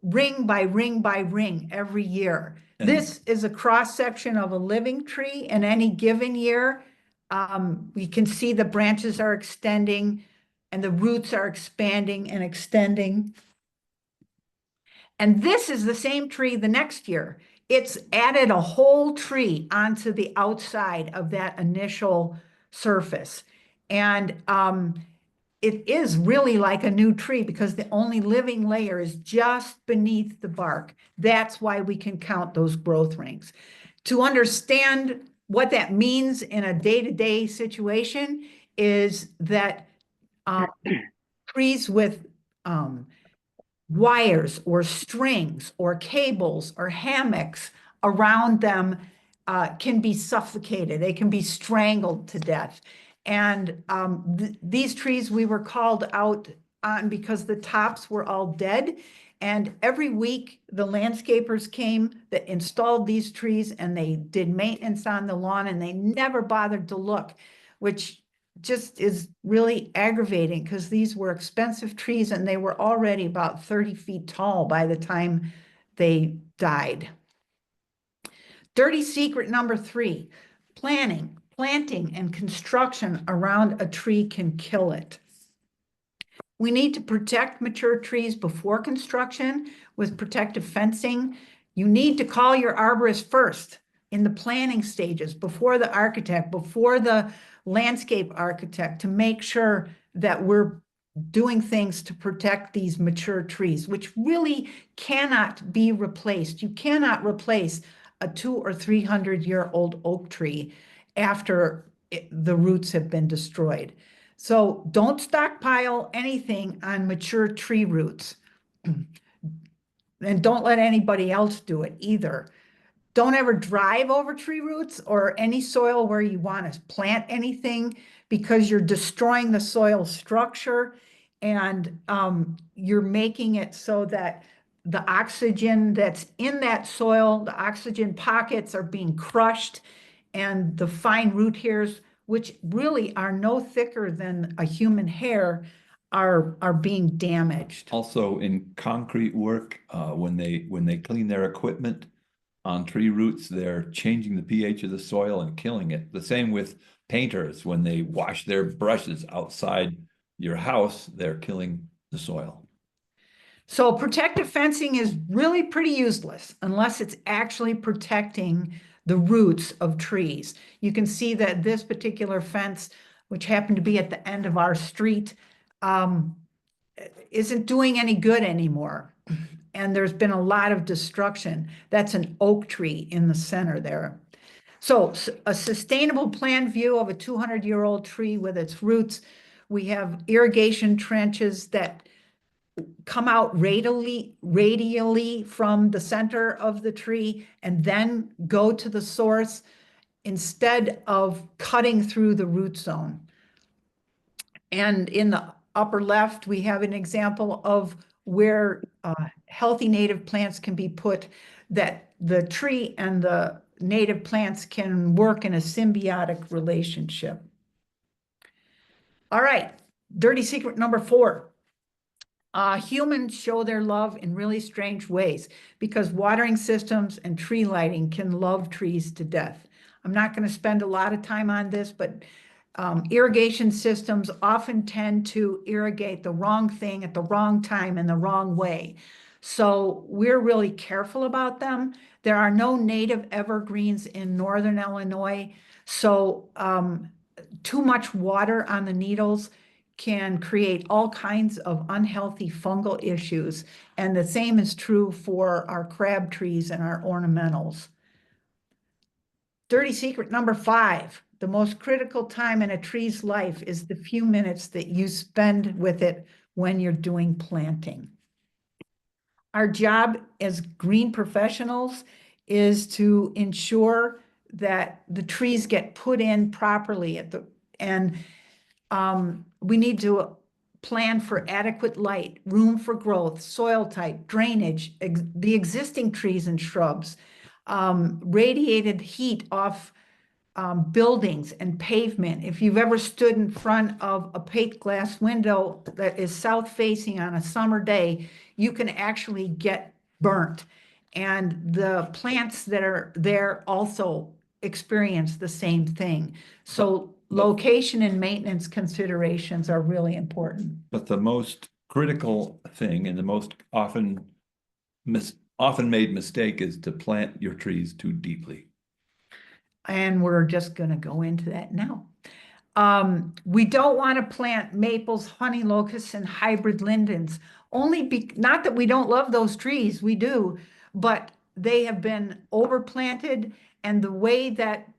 ring by ring by ring every year. And this is a cross section of a living tree in any given year. We can see the branches are extending and the roots are expanding and extending. And this is the same tree the next year. It's added a whole tree onto the outside of that initial surface. And it is really like a new tree because the only living layer is just beneath the bark. That's why we can count those growth rings. To understand what that means in a day-to-day situation is that trees with wires or strings or cables or hammocks around them can be suffocated. They can be strangled to death. And these trees we were called out on because the tops were all dead. And every week the landscapers came that installed these trees and they did maintenance on the lawn and they never bothered to look, which just is really aggravating because these were expensive trees and they were already about 30 feet tall by the time they died. Dirty secret number 3, planting and construction around a tree can kill it. We need to protect mature trees before construction with protective fencing. You need to call your arborist first in the planning stages, before the architect, before the landscape architect, to make sure that we're doing things to protect these mature trees, which really cannot be replaced. You cannot replace a 200 or 300-year-old oak tree after the roots have been destroyed. So don't stockpile anything on mature tree roots. And don't let anybody else do it either. Don't ever drive over tree roots or any soil where you want to plant anything because you're destroying the soil structure and you're making it so that the oxygen that's in that soil, the oxygen pockets are being crushed and the fine root hairs, which really are no thicker than a human hair, are being damaged. Also in concrete work, when they clean their equipment on tree roots, they're changing the pH of the soil and killing it. The same with painters, when they wash their brushes outside your house, they're killing the soil. So protective fencing is really pretty useless unless it's actually protecting the roots of trees. You can see that this particular fence, which happened to be at the end of our street, isn't doing any good anymore. And there's been a lot of destruction. That's an oak tree in the center there. So a sustainable plan view of a 200-year-old tree with its roots. We have irrigation trenches that come out radially from the center of the tree and then go to the source instead of cutting through the root zone. And in the upper left, we have an example of where healthy native plants can be put, that the tree and the native plants can work in a symbiotic relationship. All right, dirty secret number 4. Humans show their love in really strange ways because watering systems and tree lighting can love trees to death. I'm not going to spend a lot of time on this, but irrigation systems often tend to irrigate the wrong thing at the wrong time in the wrong way. So we're really careful about them. There are no native evergreens in northern Illinois. So too much water on the needles can create all kinds of unhealthy fungal issues. And the same is true for our crab trees and our ornamentals. Dirty secret number 5, the most critical time in a tree's life is the few minutes that you spend with it when you're doing planting. Our job as green professionals is to ensure that the trees get put in properly we need to plan for adequate light, room for growth, soil type, drainage, the existing trees and shrubs, radiated heat off buildings and pavement. If you've ever stood in front of a plate glass window that is south facing on a summer day, you can actually get burnt. And the plants that are there also experience the same thing. So location and maintenance considerations are really important. But the most critical thing and the most often made mistake is to plant your trees too deeply. And we're just going to go into that now. We don't want to plant maples, honey locusts, and hybrid lindens. Not that we don't love those trees, we do, but they have been overplanted, and the way that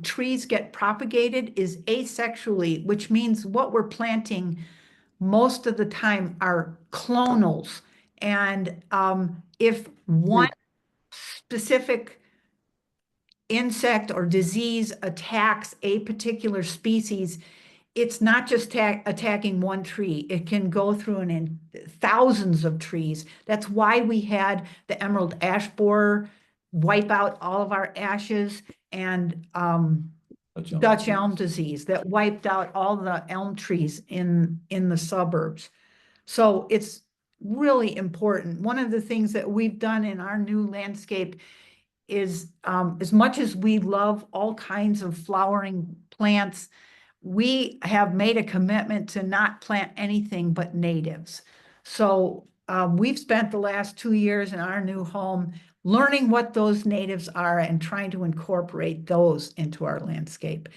trees get propagated is asexually, which means what we're planting most of the time are clonals. And if one specific insect or disease attacks a particular species, it's not just attacking one tree. It can go through thousands of trees. That's why we had the emerald ash borer wipe out all of our ashes, and Dutch elm disease that wiped out all the elm trees in the suburbs. So it's really important. One of the things that we've done in our new landscape is as much as we love all kinds of flowering plants, we have made a commitment to not plant anything but natives. So we've spent the last 2 years in our new home learning what those natives are and trying to incorporate those into our landscape.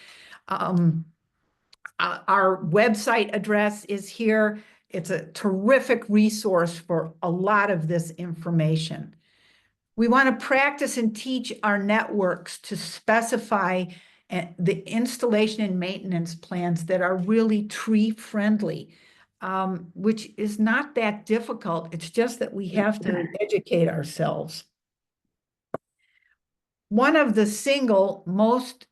Our website address is here. It's a terrific resource for a lot of this information. We want to practice and teach our networks to specify the installation and maintenance plans that are really tree friendly, which is not that difficult. It's just that we have to educate ourselves. One of the single most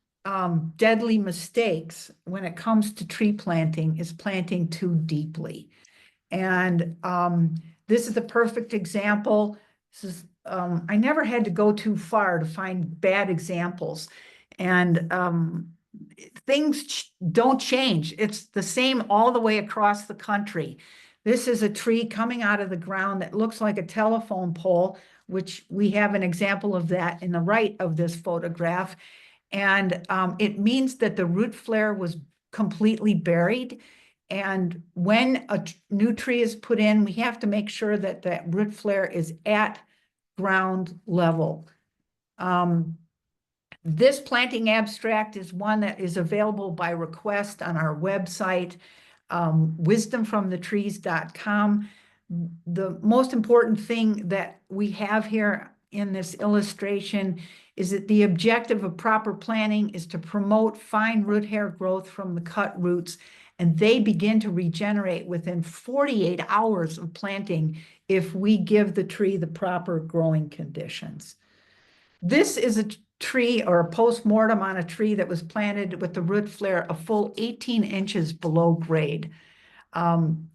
deadly mistakes when it comes to tree planting is planting too deeply. And this is the perfect example. This is I never had to go too far to find bad examples. And things don't change. It's the same all the way across the country. This is a tree coming out of the ground that looks like a telephone pole, which we have an example of that in the right of this photograph. And it means that the root flare was completely buried. And when a new tree is put in, we have to make sure that that root flare is at ground level. This planting abstract is one that is available by request on our website, wisdomfromthetrees.com. The most important thing that we have here in this illustration is that the objective of proper planting is to promote fine root hair growth from the cut roots, and they begin to regenerate within 48 hours of planting if we give the tree the proper growing conditions. This is a tree or a post-mortem on a tree that was planted with the root flare a full 18 inches below grade.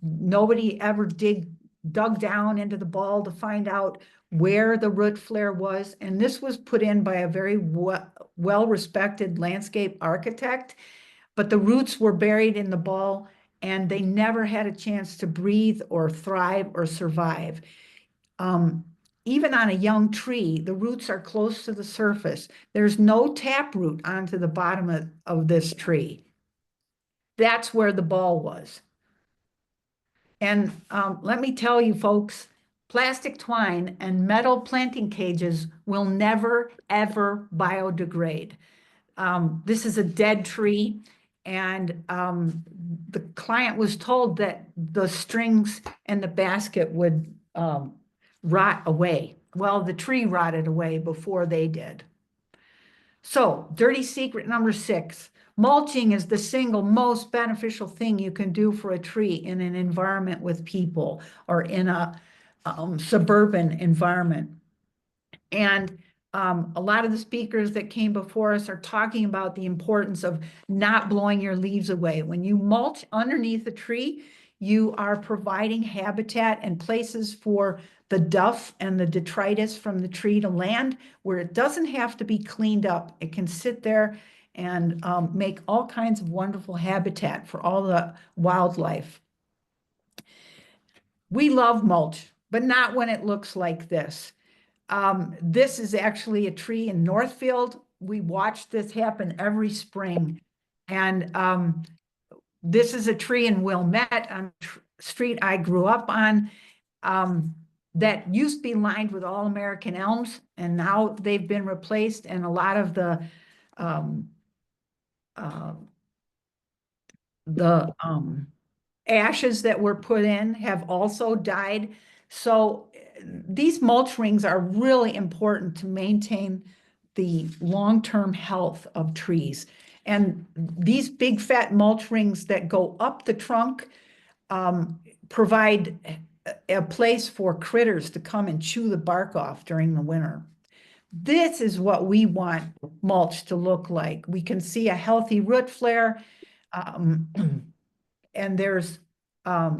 Nobody ever dug down into the ball to find out where the root flare was. And this was put in by a very well-respected landscape architect, but the roots were buried in the ball and they never had a chance to breathe or thrive or survive. Even on a young tree, the roots are close to the surface. There's no taproot onto the bottom of this tree. That's where the ball was. And let me tell you, folks, plastic twine and metal planting cages will never, ever biodegrade. This is a dead tree, and the client was told that the strings and the basket would rot away. Well, the tree rotted away before they did. So, dirty secret number 6. Mulching is the single most beneficial thing you can do for a tree in an environment with people or in a suburban environment. And a lot of the speakers that came before us are talking about the importance of not blowing your leaves away. When you mulch underneath a tree, you are providing habitat and places for the duff and the detritus from the tree to land where it doesn't have to be cleaned up. It can sit there and make all kinds of wonderful habitat for all the wildlife. We love mulch, but not when it looks like this. This is actually a tree in Northfield. We watch this happen every spring. And this is a tree in Wilmette on the street I grew up on that used to be lined with all American elms, and now they've been replaced, and a lot of the ashes that were put in have also died. So these mulch rings are really important to maintain the long-term health of trees. And these big fat mulch rings that go up the trunk provide a place for critters to come and chew the bark off during the winter. This is what we want mulch to look like. We can see a healthy root flare, and there's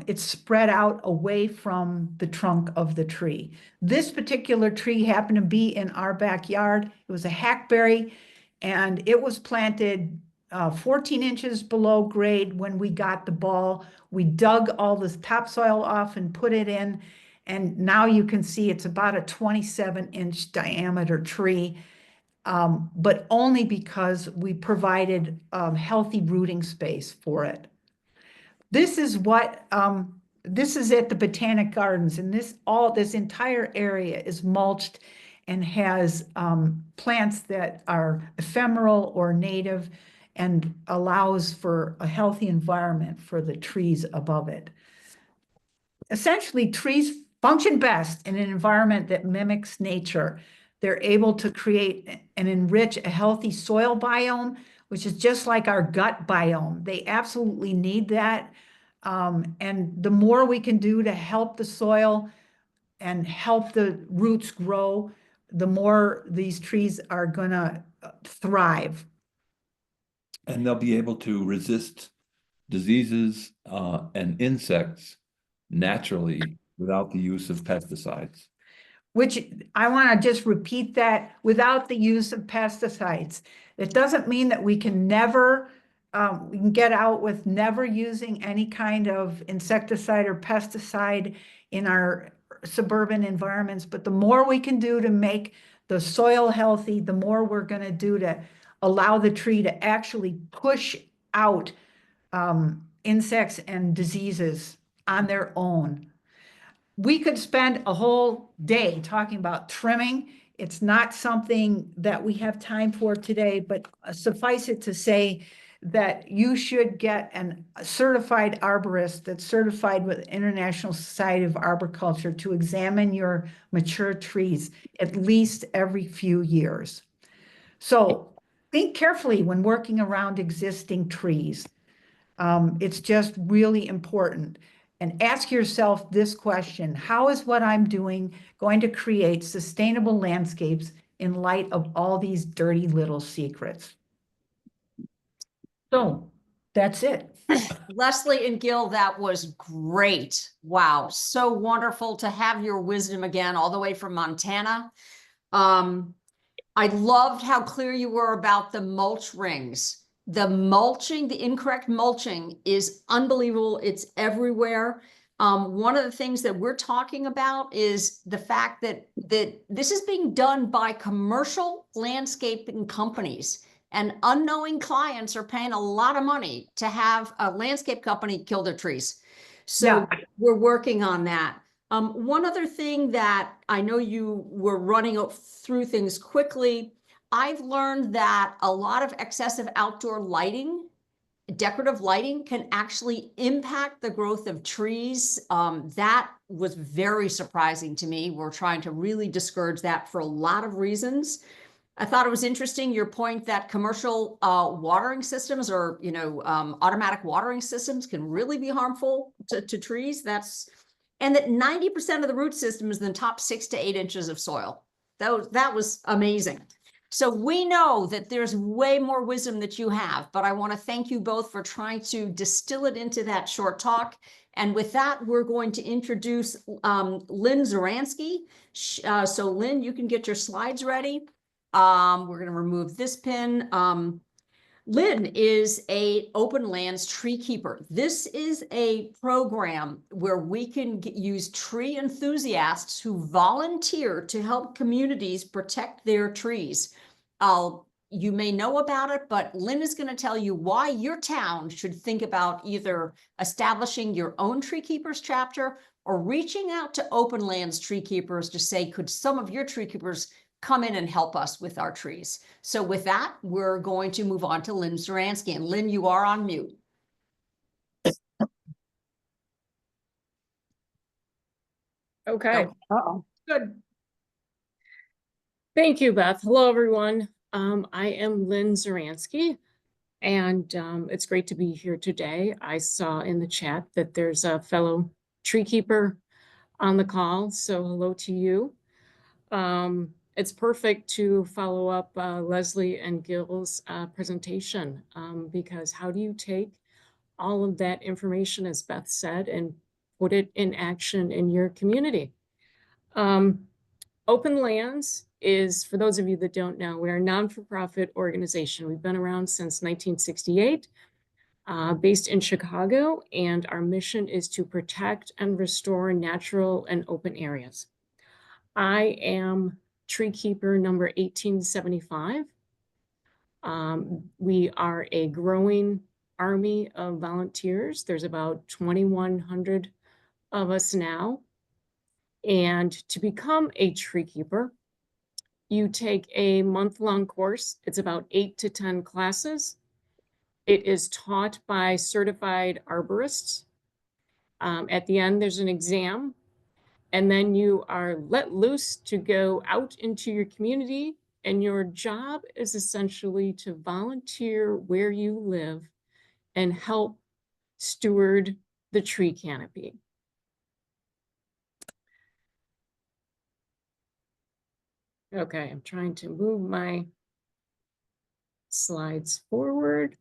it's spread out away from the trunk of the tree. This particular tree happened to be in our backyard. It was a hackberry, and it was planted 14 inches below grade when we got the ball. We dug all the topsoil off and put it in, and now you can see it's about a 27-inch diameter tree, but only because we provided healthy rooting space for it. This is what, this is at the Botanic Gardens, and this entire area is mulched and has plants that are ephemeral or native and allows for a healthy environment for the trees above it. Essentially, trees function best in an environment that mimics nature. They're able to create and enrich a healthy soil biome, which is just like our gut biome. They absolutely need that. And the more we can do to help the soil and help the roots grow, the more these trees are gonna thrive. And they'll be able to resist diseases and insects naturally without the use of pesticides. Which I want to just repeat that, without the use of pesticides. It doesn't mean that we can never, we can get out with never using any kind of insecticide or pesticide in our suburban environments, but the more we can do to make the soil healthy, the more we're going to do to allow the tree to actually push out insects and diseases on their own. We could spend a whole day talking about trimming. It's not something that we have time for today, but suffice it to say that you should get a certified arborist that's certified with International Society of Arboriculture to examine your mature trees at least every few years. So think carefully when working around existing trees. It's just really important. And ask yourself this question: how is what I'm doing going to create sustainable landscapes in light of all these dirty little secrets? So that's it. Leslie and Gil, that was great. Wow, so wonderful to have your wisdom again, all the way from Montana. I loved how clear you were about the mulch rings. The mulching, the incorrect mulching is unbelievable. It's everywhere. One of the things that we're talking about is the fact that this is being done by commercial landscaping companies, and unknowing clients are paying a lot of money to have a landscape company kill their trees. So we're working on that. One other thing that I know you were running through things quickly, I've learned that a lot of excessive outdoor lighting, decorative lighting, can actually impact the growth of trees. That was very surprising to me. We're trying to really discourage that for a lot of reasons. I thought it was interesting, your point that commercial watering systems or, automatic watering systems can really be harmful to trees. And that 90% of the root system is in the top 6 to 8 inches of soil. That was amazing. So we know that there's way more wisdom that you have, but I want to thank you both for trying to distill it into that short talk. And with that, we're going to introduce Lynn Zaransky. So Lynn, you can get your slides ready. We're going to remove this pin. Lynn is a open lands tree keeper. This is a program where we can use tree enthusiasts who volunteer to help communities protect their trees. You may know about it, but Lynn is going to tell you why your town should think about either establishing your own tree keepers chapter or reaching out to open lands tree keepers to say, could some of your tree keepers come in and help us with our trees? So with that, we're going to move on to Lynn Zaransky. And Lynn, you are on mute. Okay. Uh-oh. Good. Thank you, Beth. Hello, everyone. I am Lynn Zaransky, and it's great to be here today. I saw in the chat that there's a fellow tree keeper on the call, so hello to you. It's perfect to follow up Leslie and Gil's presentation, because how do you take all of that information, as Beth said, and put it in action in your community? Open Lands is, for those of you that don't know, we're a non-for-profit organization. We've been around since 1968, based in Chicago, and our mission is to protect and restore natural and open areas. I am tree keeper number 1875. We are a growing army of volunteers. There's about 2,100 of us now. And to become a tree keeper, you take a month-long course. It's about 8 to 10 classes. It is taught by certified arborists. At the end, there's an exam, and then you are let loose to go out into your community, and your job is essentially to volunteer where you live and help steward the tree canopy. Okay, I'm trying to move my slides forward.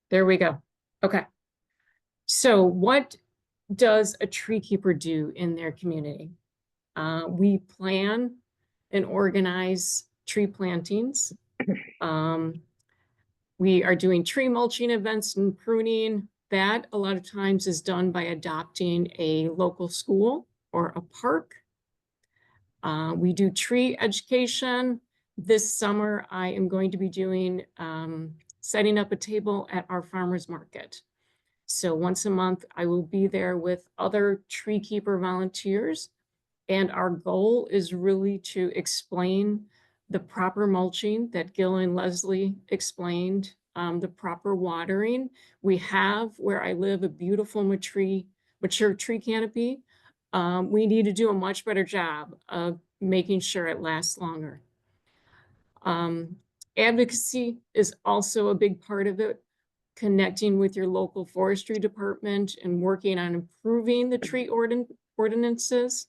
There we go. Okay. So what does a tree keeper do in their community? We plan and organize tree plantings. We are doing tree mulching events and pruning. That a lot of times is done by adopting a local school or a park. We do tree education. This summer, I am going to be doing setting up a table at our farmers market. So once a month, I will be there with other tree keeper volunteers. And our goal is really to explain the proper mulching that Gil and Leslie explained, the proper watering. We have, where I live, a beautiful mature tree canopy. We need to do a much better job of making sure it lasts longer. Advocacy is also a big part of it, connecting with your local forestry department and working on improving the tree ordinances.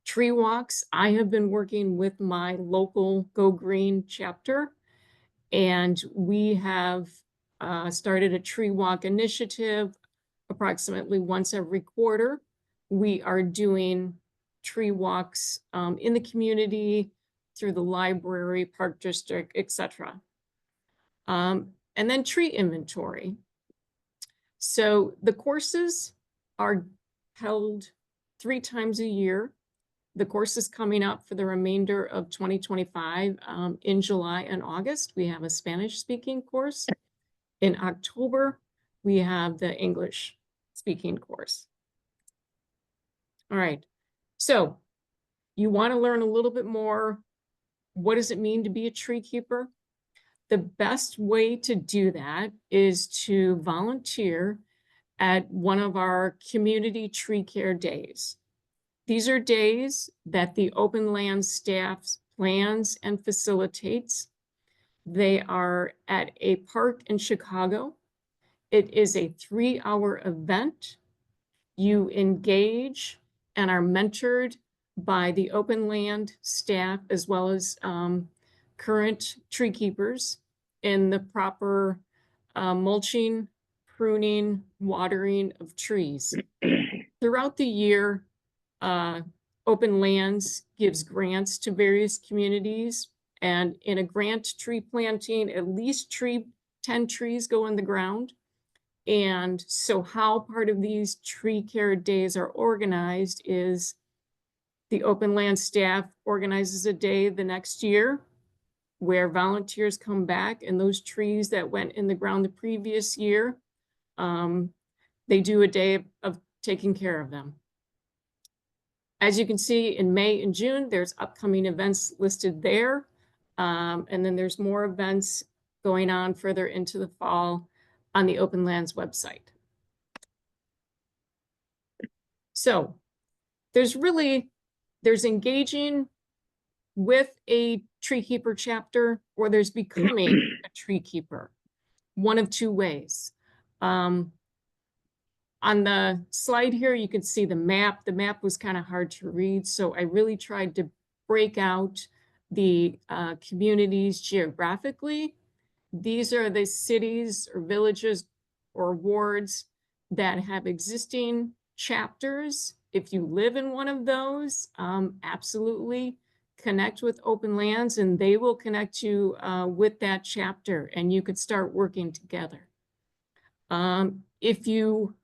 Tree walks. I have been working with my local Go Green chapter, and we have started a tree walk initiative approximately once every quarter. We are doing tree walks in the community through the library, park district, etc. And then tree inventory. So the courses are held 3 times a year. The course is coming up for the remainder of 2025. In July and August, we have a Spanish speaking course. In October, we have the English speaking course. All right, so you want to learn a little bit more. What does it mean to be a tree keeper? The best way to do that is to volunteer at one of our community tree care days. These are days that the open land staff plans and facilitates. They are at a park in Chicago. It is a 3-hour event. You engage and are mentored by the open land staff as well as current tree keepers in the proper mulching, pruning, watering of trees. Throughout the year, Open Lands gives grants to various communities, and in a grant tree planting, at least 10 trees go in the ground. And so how part of these tree care days are organized is the Open Land staff organizes a day the next year where volunteers come back, and those trees that went in the ground the previous year, they do a day of taking care of them. As you can see, in May and June, there's upcoming events listed there. And then there's more events going on further into the fall on the Open Lands website. So there's engaging with a tree keeper chapter, or there's becoming a tree keeper. One of 2 ways. On the slide here, you can see the map. The map was kind of hard to read, so I really tried to break out the communities geographically. These are the cities or villages or wards that have existing chapters. If you live in one of those, absolutely connect with Open Lands and they will connect you with that chapter and you could start working together. If you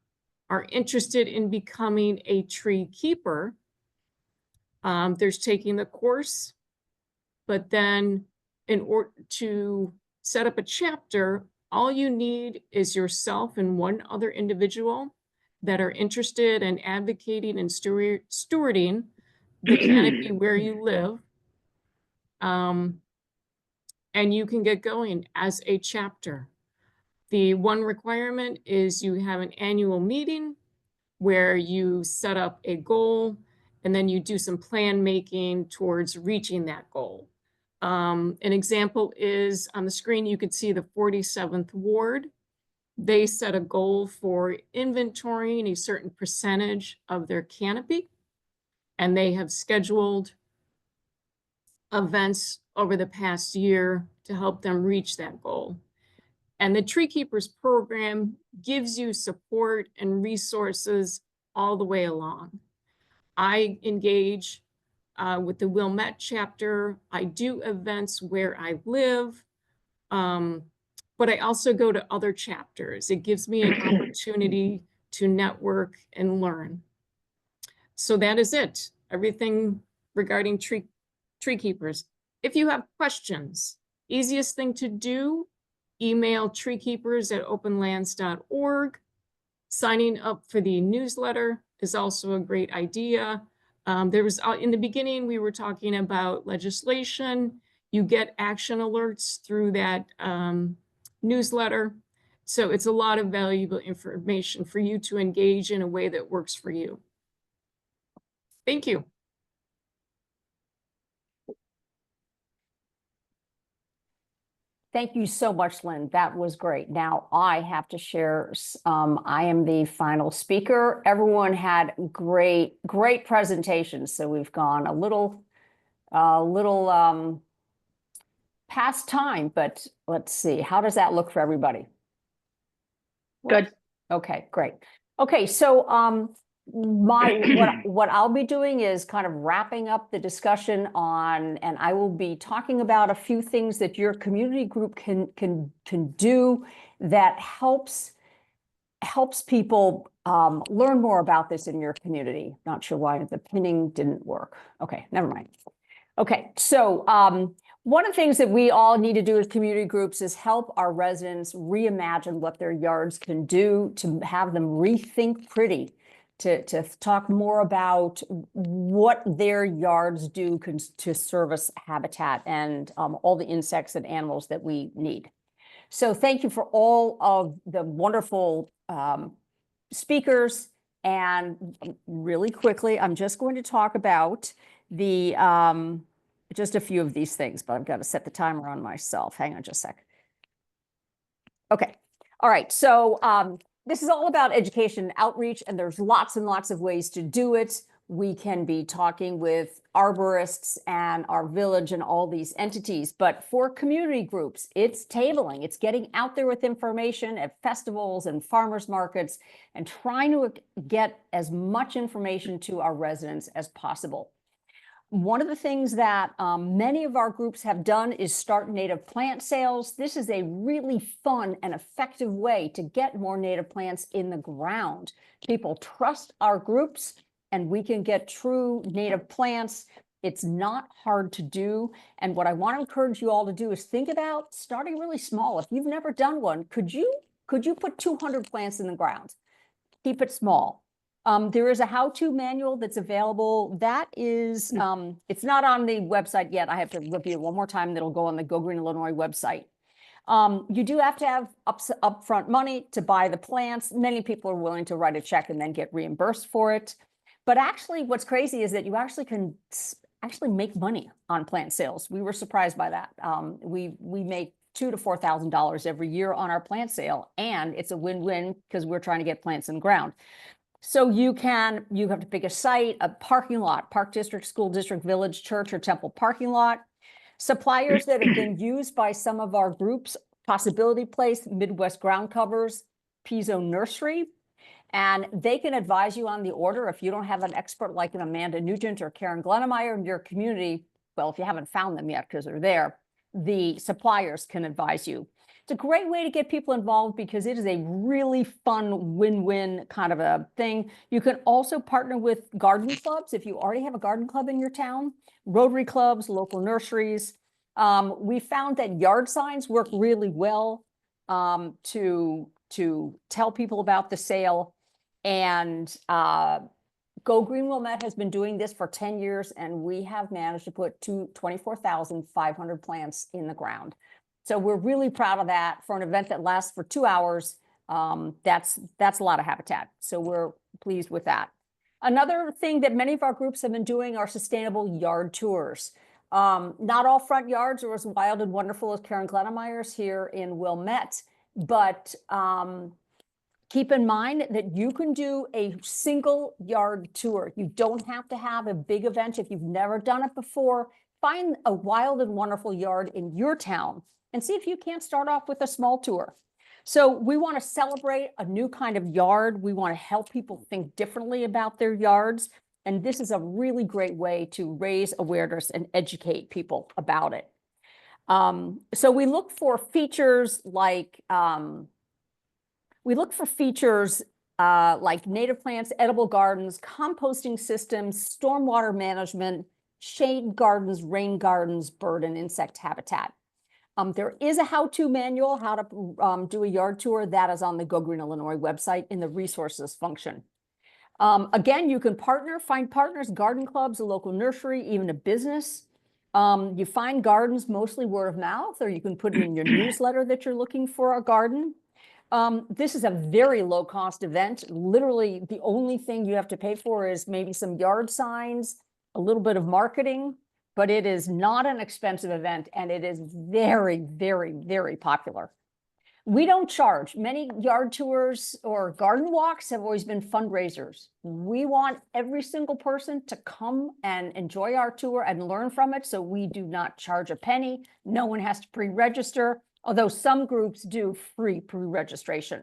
are interested in becoming a tree keeper, there's taking the course, but then in order to set up a chapter, all you need is yourself and one other individual that are interested in advocating and stewarding the canopy where you live. And you can get going as a chapter. The one requirement is you have an annual meeting where you set up a goal and then you do some plan making towards reaching that goal. An example is on the screen, you could see the 47th Ward. They set a goal for inventorying a certain percentage of their canopy, and they have scheduled events over the past year to help them reach that goal. And the Tree Keepers program gives you support and resources all the way along. I engage with the Wilmette chapter. I do events where I live, but I also go to other chapters. It gives me an opportunity to network and learn. So that is it. Everything regarding tree keepers. If you have questions, easiest thing to do, email treekeepers@openlands.org. Signing up for the newsletter is also a great idea. There was in the beginning, we were talking about legislation. You get action alerts through that newsletter. So it's a lot of valuable information for you to engage in a way that works for you. Thank you. Thank you so much, Lynn. That was great. Now I have to share, I am the final speaker. Everyone had great presentations. So we've gone a little past time, but let's see. How does that look for everybody? Good. Okay, great. Okay, so what I'll be doing is kind of wrapping up the discussion on, and I will be talking about a few things that your community group can do that helps people learn more about this in your community. Not sure why the pinning didn't work. Okay, never mind. Okay, so one of the things that we all need to do as community groups is help our residents reimagine what their yards can do, to have them rethink pretty, to talk more about what their yards do to service habitat and all the insects and animals that we need. So thank you for all of the wonderful speakers. And really quickly, I'm just going to talk about the just a few of these things, but I've got to set the timer on myself. Hang on just a sec. Okay. All right. So this is all about education and outreach, and there's lots and lots of ways to do it. We can be talking with arborists and our village and all these entities, but for community groups, it's tabling, it's getting out there with information at festivals and farmers markets and trying to get as much information to our residents as possible. One of the things that many of our groups have done is start native plant sales. This is a really fun and effective way to get more native plants in the ground. People trust our groups, and we can get true native plants. It's not hard to do. And what I want to encourage you all to do is think about starting really small. If you've never done one, could you put 200 plants in the ground? Keep it small. There is a how-to manual that's available. That is, it's not on the website yet. I have to review it one more time. That'll go on the Go Green Illinois website. You do have to have upfront money to buy the plants. Many people are willing to write a check and then get reimbursed for it. But actually, what's crazy is that you actually can make money on plant sales. We were surprised by that. We make $2,000 to $4,000 every year on our plant sale, and it's a win-win because we're trying to get plants in the ground. So you have to pick a site, a parking lot, park district, school district, village, church, or temple parking lot. Suppliers that have been used by some of our groups: Possibility Place, Midwest Ground Covers, Pizzo Nursery. And they can advise you on the order. If you don't have an expert like an Amanda Nugent or Karen Glennemeyer in your community, well, if you haven't found them yet because they're there, the suppliers can advise you. It's a great way to get people involved because it is a really fun win-win kind of a thing. You can also partner with garden clubs if you already have a garden club in your town, Rotary clubs, local nurseries. We found that yard signs work really well to tell people about the sale. And Go Green Wilmette has been doing this for 10 years, and we have managed to put 24,500 plants in the ground. So we're really proud of that. For an event that lasts for 2 hours, that's a lot of habitat. So we're pleased with that. Another thing that many of our groups have been doing are sustainable yard tours. Not all front yards are as wild and wonderful as Karen Glennemeyer's here in Wilmette, but keep in mind that you can do a single yard tour. You don't have to have a big event. If you've never done it before, find a wild and wonderful yard in your town and see if you can't start off with a small tour. So we want to celebrate a new kind of yard. We want to help people think differently about their yards. And this is a really great way to raise awareness and educate people about it. So we look for features like native plants, edible gardens, composting systems, stormwater management, shade gardens, rain gardens, bird and insect habitat. There is a how-to manual, how to do a yard tour. That is on the Go Green Illinois website in the resources function. Again, you can find partners, garden clubs, a local nursery, even a business. You find gardens mostly word of mouth, or you can put it in your newsletter that you're looking for a garden. This is a very low cost event. Literally, the only thing you have to pay for is maybe some yard signs, a little bit of marketing, but it is not an expensive event, and it is very, very, very popular. We don't charge. Many yard tours or garden walks have always been fundraisers. We want every single person to come and enjoy our tour and learn from it, so we do not charge a penny. No one has to pre-register, although some groups do free pre-registration.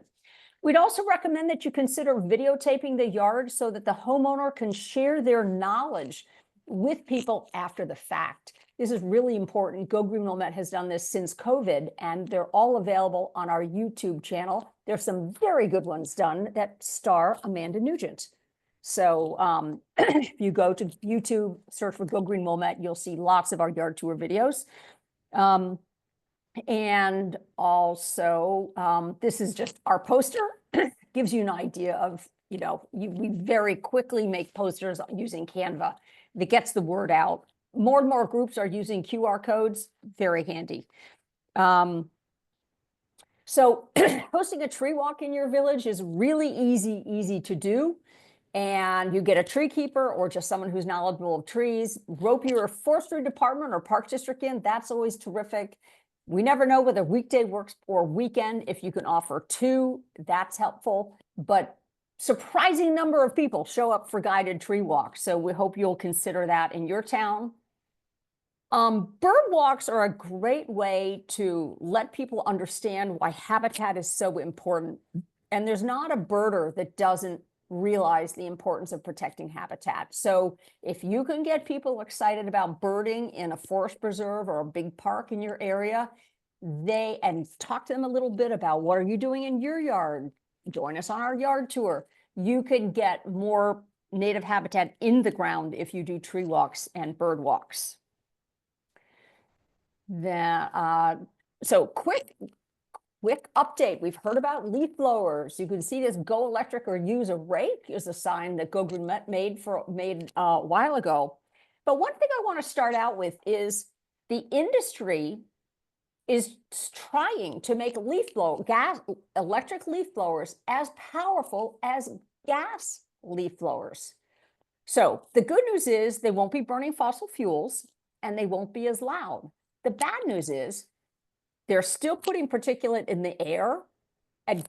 We'd also recommend that you consider videotaping the yard so that the homeowner can share their knowledge with people after the fact. This is really important. Go Green Will Met has done this since COVID, and they're all available on our YouTube channel. There's some very good ones done that star Amanda Nugent. So if you go to YouTube, search for Go Green Will Met, you'll see lots of our yard tour videos. And also, this is just our poster. Gives you an idea of, we very quickly make posters using Canva that gets the word out. More and more groups are using QR codes, very handy. So hosting a tree walk in your village is really easy to do. And you get a tree keeper or just someone who's knowledgeable of trees, rope your forestry department or park district in. That's always terrific. We never know whether weekday works or weekend. If you can offer 2, that's helpful. But surprising number of people show up for guided tree walks. So we hope you'll consider that in your town. Bird walks are a great way to let people understand why habitat is so important. And there's not a birder that doesn't realize the importance of protecting habitat. So if you can get people excited about birding in a forest preserve or a big park in your area, and talk to them a little bit about what are you doing in your yard? Join us on our yard tour. You can get more native habitat in the ground if you do tree walks and bird walks. So quick update. We've heard about leaf blowers. You can see this go electric or use a rake is a sign that Go Green Met made a while ago. But one thing I want to start out with is the industry is trying to make electric leaf blowers as powerful as gas leaf blowers. So the good news is they won't be burning fossil fuels and they won't be as loud. The bad news is they're still putting particulate in the air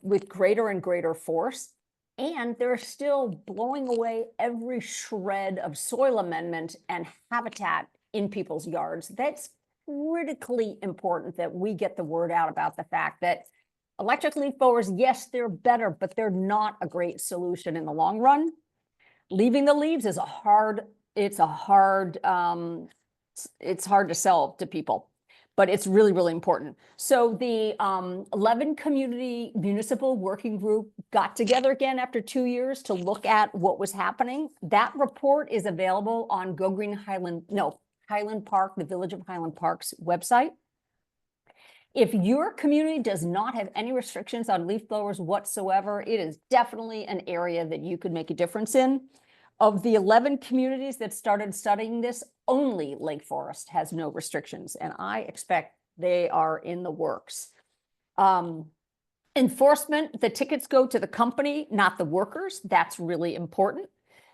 with greater and greater force, and they're still blowing away every shred of soil amendment and habitat in people's yards. That's critically important that we get the word out about the fact that electric leaf blowers, yes, they're better, but they're not a great solution in the long run. Leaving the leaves is hard to sell to people, but it's really, really important. So the 11 community municipal working group got together again after 2 years to look at what was happening. That report is available on Highland Park, the Village of Highland Park's website. If your community does not have any restrictions on leaf blowers whatsoever, it is definitely an area that you could make a difference in. Of the 11 communities that started studying this, only Lake Forest has no restrictions, and I expect they are in the works. Enforcement, the tickets go to the company, not the workers. That's really important.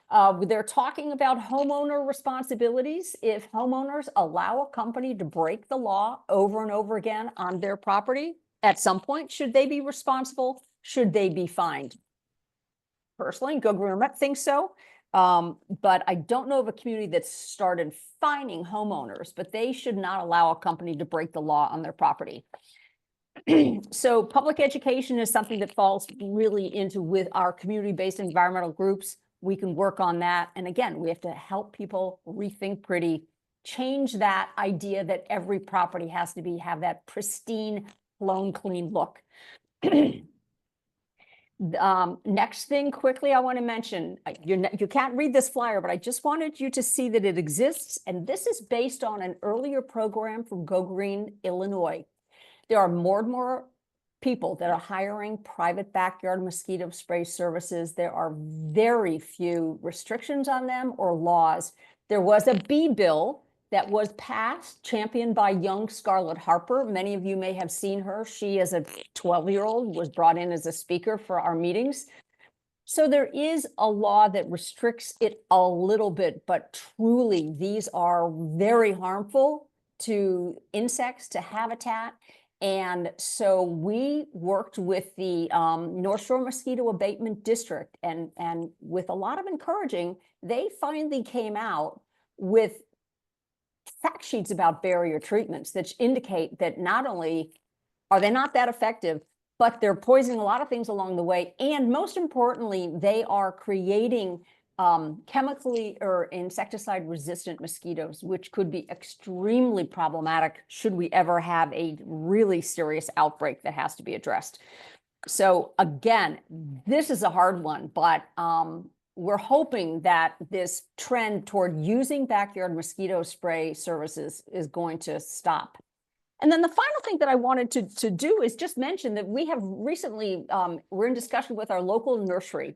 They're talking about homeowner responsibilities. If homeowners allow a company to break the law over and over again on their property, at some point, should they be responsible? Should they be fined? Personally, Go Green Will Met thinks so. But I don't know of a community that's started fining homeowners, but they should not allow a company to break the law on their property. So public education is something that falls really into with our community-based environmental groups. We can work on that. And again, we have to help people rethink pretty, change that idea that every property has to have that pristine, blown clean look. Next thing quickly I want to mention, you can't read this flyer, but I just wanted you to see that it exists. And this is based on an earlier program from Go Green, Illinois. There are more and more people that are hiring private backyard mosquito spray services. There are very few restrictions on them or laws. There was a bee bill that was passed, championed by young Scarlett Harper. Many of you may have seen her. She, as a 12-year-old, was brought in as a speaker for our meetings. So there is a law that restricts it a little bit, but truly these are very harmful to insects, to habitat. And so we worked with the North Shore Mosquito Abatement District, and with a lot of encouraging, they finally came out with fact sheets about barrier treatments that indicate that not only are they not that effective, but they're poisoning a lot of things along the way. And most importantly, they are creating chemically or insecticide resistant mosquitoes, which could be extremely problematic should we ever have a really serious outbreak that has to be addressed. So again, this is a hard one, but we're hoping that this trend toward using backyard mosquito spray services is going to stop. And then the final thing that I wanted to do is just mention that we have recently, we're in discussion with our local nursery.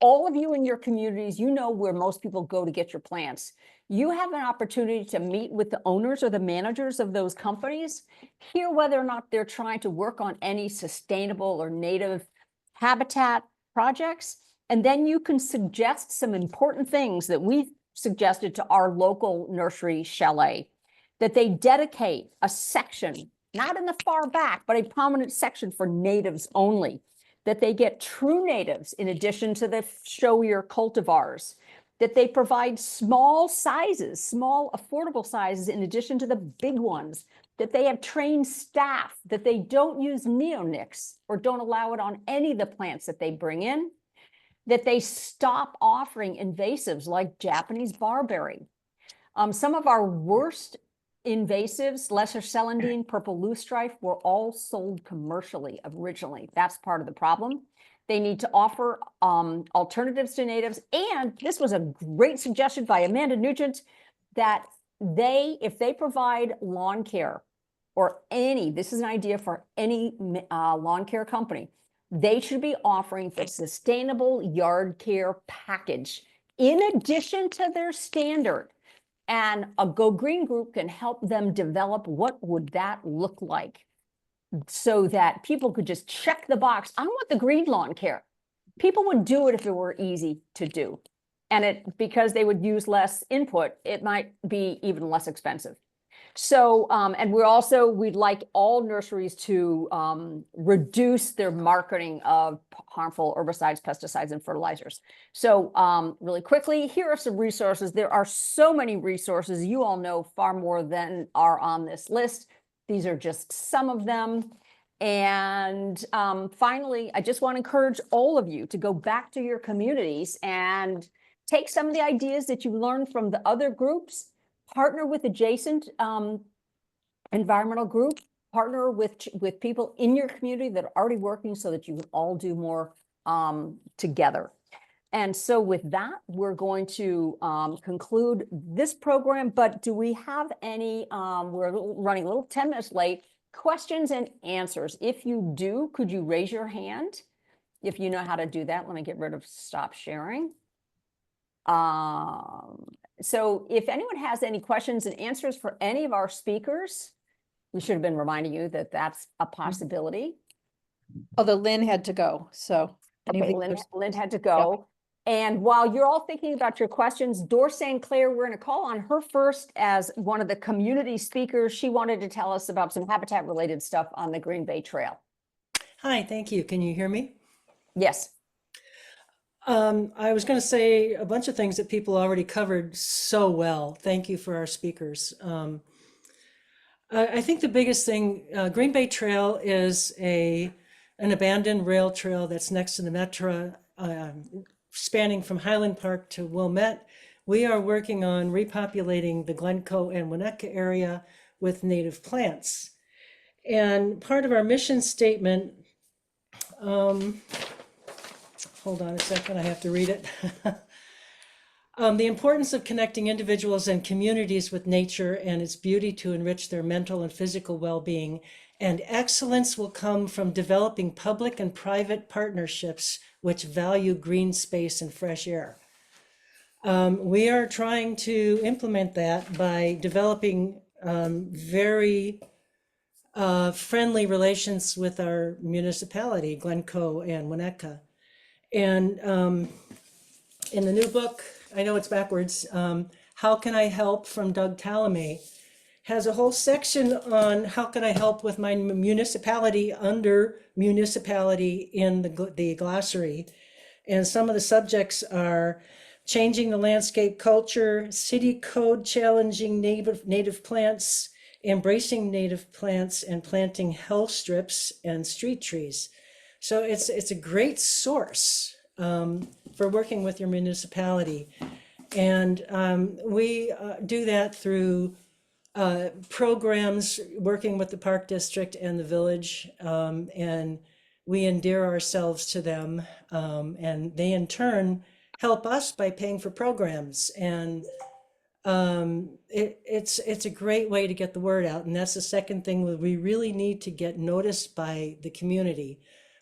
All of you in your communities, you know where most people go to get your plants. You have an opportunity to meet with the owners or the managers of those companies, hear whether or not they're trying to work on any sustainable or native habitat projects. And then you can suggest some important things that we've suggested to our local nursery chalet, that they dedicate a section, not in the far back, but a prominent section for natives only, that they get true natives in addition to the showier cultivars, that they provide small sizes, small affordable sizes in addition to the big ones, that they have trained staff, that they don't use neonics or don't allow it on any of the plants that they bring in, that they stop offering invasives like Japanese barberry. Some of our worst invasives, lesser celandine, purple loosestrife, were all sold commercially originally. That's part of the problem. They need to offer alternatives to natives. And this was a great suggestion by Amanda Nugent, that if they provide lawn care or this is an idea for any lawn care company, they should be offering the sustainable yard care package in addition to their standard. And a Go Green group can help them develop what would that look like, so that people could just check the box. I want the green lawn care. People would do it if it were easy to do. And because they would use less input, it might be even less expensive. So, and we'd like all nurseries to reduce their marketing of harmful herbicides, pesticides, and fertilizers. So really quickly, here are some resources. There are so many resources. You all know far more than are on this list. These are just some of them. And finally, I just want to encourage all of you to go back to your communities and take some of the ideas that you learned from the other groups, partner with adjacent environmental group, partner with people in your community that are already working so that you can all do more together. And so with that, we're going to conclude this program, but do we have any, we're running a little 10 minutes late, questions and answers? If you do, could you raise your hand? If you know how to do that, let me get rid of stop sharing. So if anyone has any questions and answers for any of our speakers, we should have been reminding you that that's a possibility. Although Lynn had to go, so. Okay, Lynn had to go. Yep. And while you're all thinking about your questions, Doris St. Clair, we're going to call on her first as one of the community speakers. She wanted to tell us about some habitat related stuff on the Green Bay Trail. Hi, thank you. Can you hear me? Yes. I was going to say a bunch of things that people already covered so well. Thank you for our speakers. I think the biggest thing, Green Bay Trail is an abandoned rail trail that's next to the Metro, spanning from Highland Park to Wilmette. We are working on repopulating the Glencoe and Winnetka area with native plants. And part of our mission statement, hold on a second, I have to read it. The importance of connecting individuals and communities with nature and its beauty to enrich their mental and physical well-being. And excellence will come from developing public and private partnerships which value green space and fresh air. We are trying to implement that by developing very friendly relations with our municipality, Glencoe and Winnetka. And in the new book, I know it's backwards, How Can I Help from Doug Tallamy, has a whole section on how can I help with my municipality under municipality in the glossary. And some of the subjects are changing the landscape culture, city code challenging native plants, embracing native plants, and planting health strips and street trees. So it's a great source for working with your municipality. And we do that through programs working with the Park District and the village, and we endear ourselves to them, and they in turn help us by paying for programs. And it's a great way to get the word out. And that's the second thing, we really need to get noticed by the community.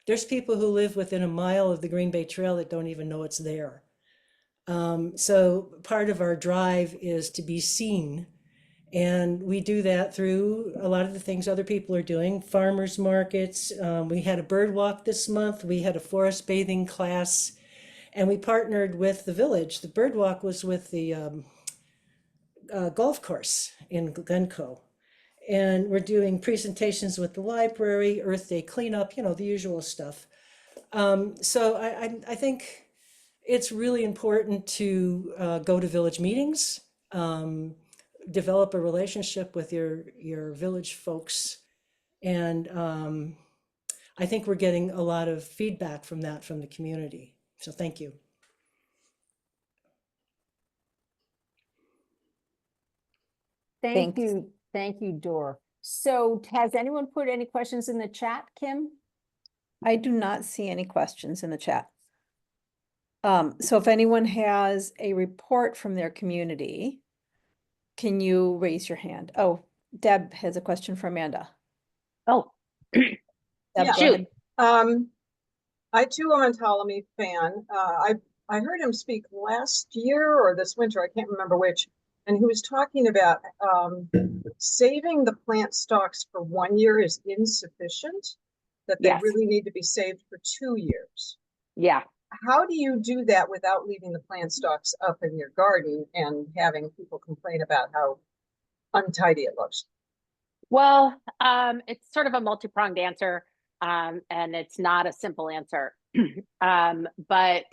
There's people who live within a mile of the Green Bay Trail that don't even know it's there. So part of our drive is to be seen. And we do that through a lot of the things other people are doing, farmers markets. We had a bird walk this month. We had a forest bathing class, and we partnered with the village. The bird walk was with the golf course in Glencoe. And we're doing presentations with the library, Earth Day cleanup, you know, the usual stuff. So I think it's really important to go to village meetings, develop a relationship with your village folks. And I think we're getting a lot of feedback from that from the community. So thank you. Thank Thanks. you. Thank you, Dor. So has anyone put any questions in the chat, Kim? I do not see any questions in the chat. So if anyone has a report from their community, can you raise your hand? Oh, Deb has a question for Amanda. Oh, Deb, Yeah. go shoot. ahead. I too am a Ptolemy fan. I heard him speak last year or this winter, I can't remember which, and he was talking about saving the plant stocks for 1 year is insufficient, that they Yes. really need to be saved for 2 years. Yeah. How do you do that without leaving the plant stocks up in your garden and having people complain about how untidy it looks? Well, it's sort of a multi-pronged answer, and it's not a simple answer. But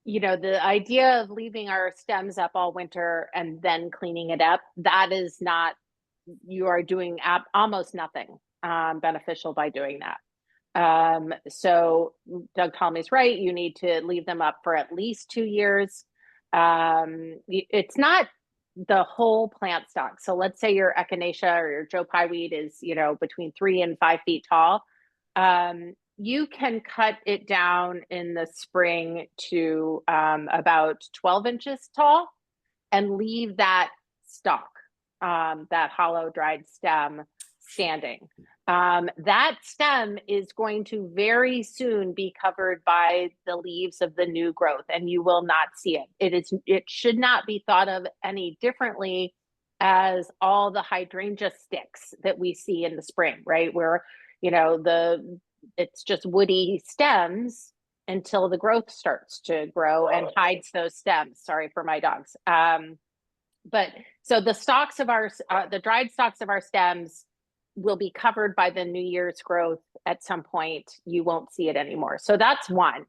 you know, the idea of leaving our stems up all winter and then cleaning it up, that is not, you are doing almost nothing beneficial by doing that. So Doug Ptolemy's right, you need to leave them up for at least 2 years. It's not the whole plant stock. So let's say your echinacea or your Joe Pye weed is, you know, between 3 and 5 feet tall. You can cut it down in the spring to about 12 inches tall and leave that stalk, that hollow dried stem standing. That stem is going to very soon be covered by the leaves of the new growth, and you will not see it. It should not be thought of any differently as all the hydrangea sticks that we see in the spring, right? Where, you know, it's just woody stems until the growth starts to grow and hides those stems. Sorry for my dogs. But so the stalks of the dried stalks of our stems will be covered by the New Year's growth at some point. You won't see it anymore. So that's one.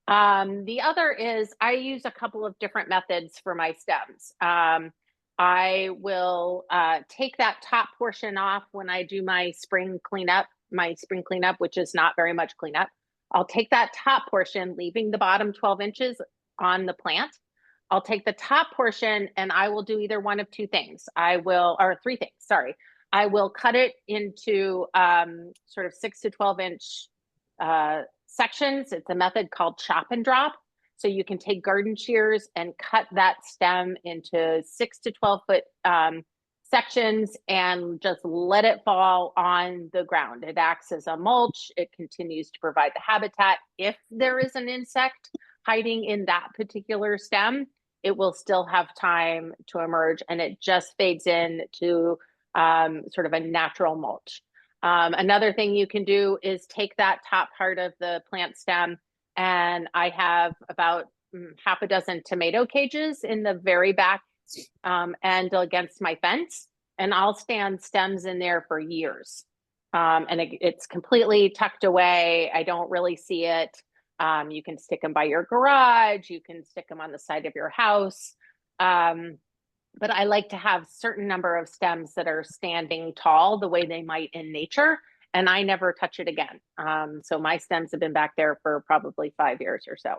The other is I use a couple of different methods for my stems. I will take that top portion off when I do my spring cleanup, which is not very much cleanup. I'll take that top portion, leaving the bottom 12 inches on the plant. I'll take the top portion and I will do either one of two things. Or three things, sorry. I will cut it into sort of 6 to 12 inch sections. It's a method called chop and drop. So you can take garden shears and cut that stem into 6 to 12 foot sections and just let it fall on the ground. It acts as a mulch. It continues to provide the habitat. If there is an insect hiding in that particular stem, it will still have time to emerge, and it just fades in to sort of a natural mulch. Another thing you can do is take that top part of the plant stem, and I have about half a dozen tomato cages in the very back end against my fence, and I'll stand stems in there for years. And it's completely tucked away. I don't really see it. You can stick them by your garage. You can stick them on the side of your house. but I like to have certain number of stems that are standing tall the way they might in nature, and I never touch it again. So my stems have been back there for probably 5 years or so.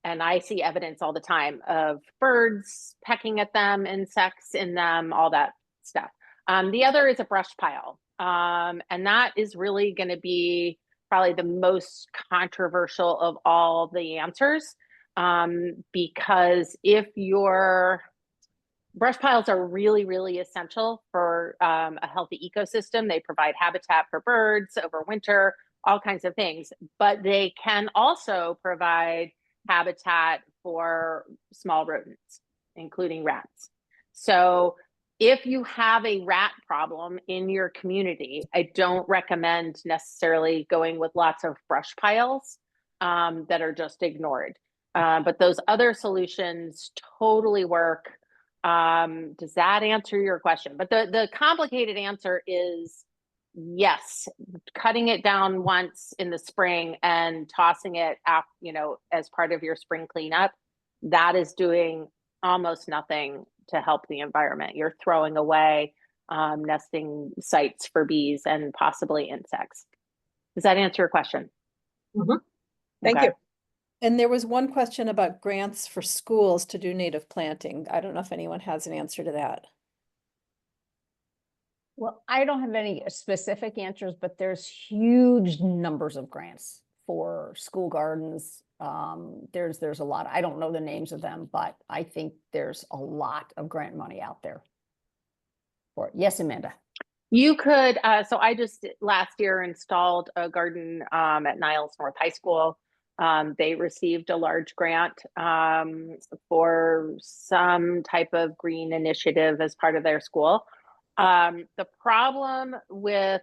And I see evidence all the time of birds pecking at them, insects in them, all that stuff. The other is a brush pile. And that is really going to be probably the most controversial of all the answers. Because if your brush piles are really, really essential for a healthy ecosystem, they provide habitat for birds over winter, all kinds of things, but they can also provide habitat for small rodents, including rats. So if you have a rat problem in your community, I don't recommend necessarily going with lots of brush piles that are just ignored. But those other solutions totally work. Does that answer your question? But the complicated answer is yes, cutting it down once in the spring and tossing it up, as part of your spring cleanup, that is doing almost nothing to help the environment. You're throwing away nesting sites for bees and possibly insects. Does that answer your question? Thank Okay. you. And there was one question about grants for schools to do native planting. I don't know if anyone has an answer to that. Well, I don't have any specific answers, but there's huge numbers of grants for school gardens. There's a lot. I don't know the names of them, but I think there's a lot of grant money out there for it. Yes, Amanda. You could, so I just last year installed a garden at Niles North High School. They received a large grant for some type of green initiative as part of their school. The problem with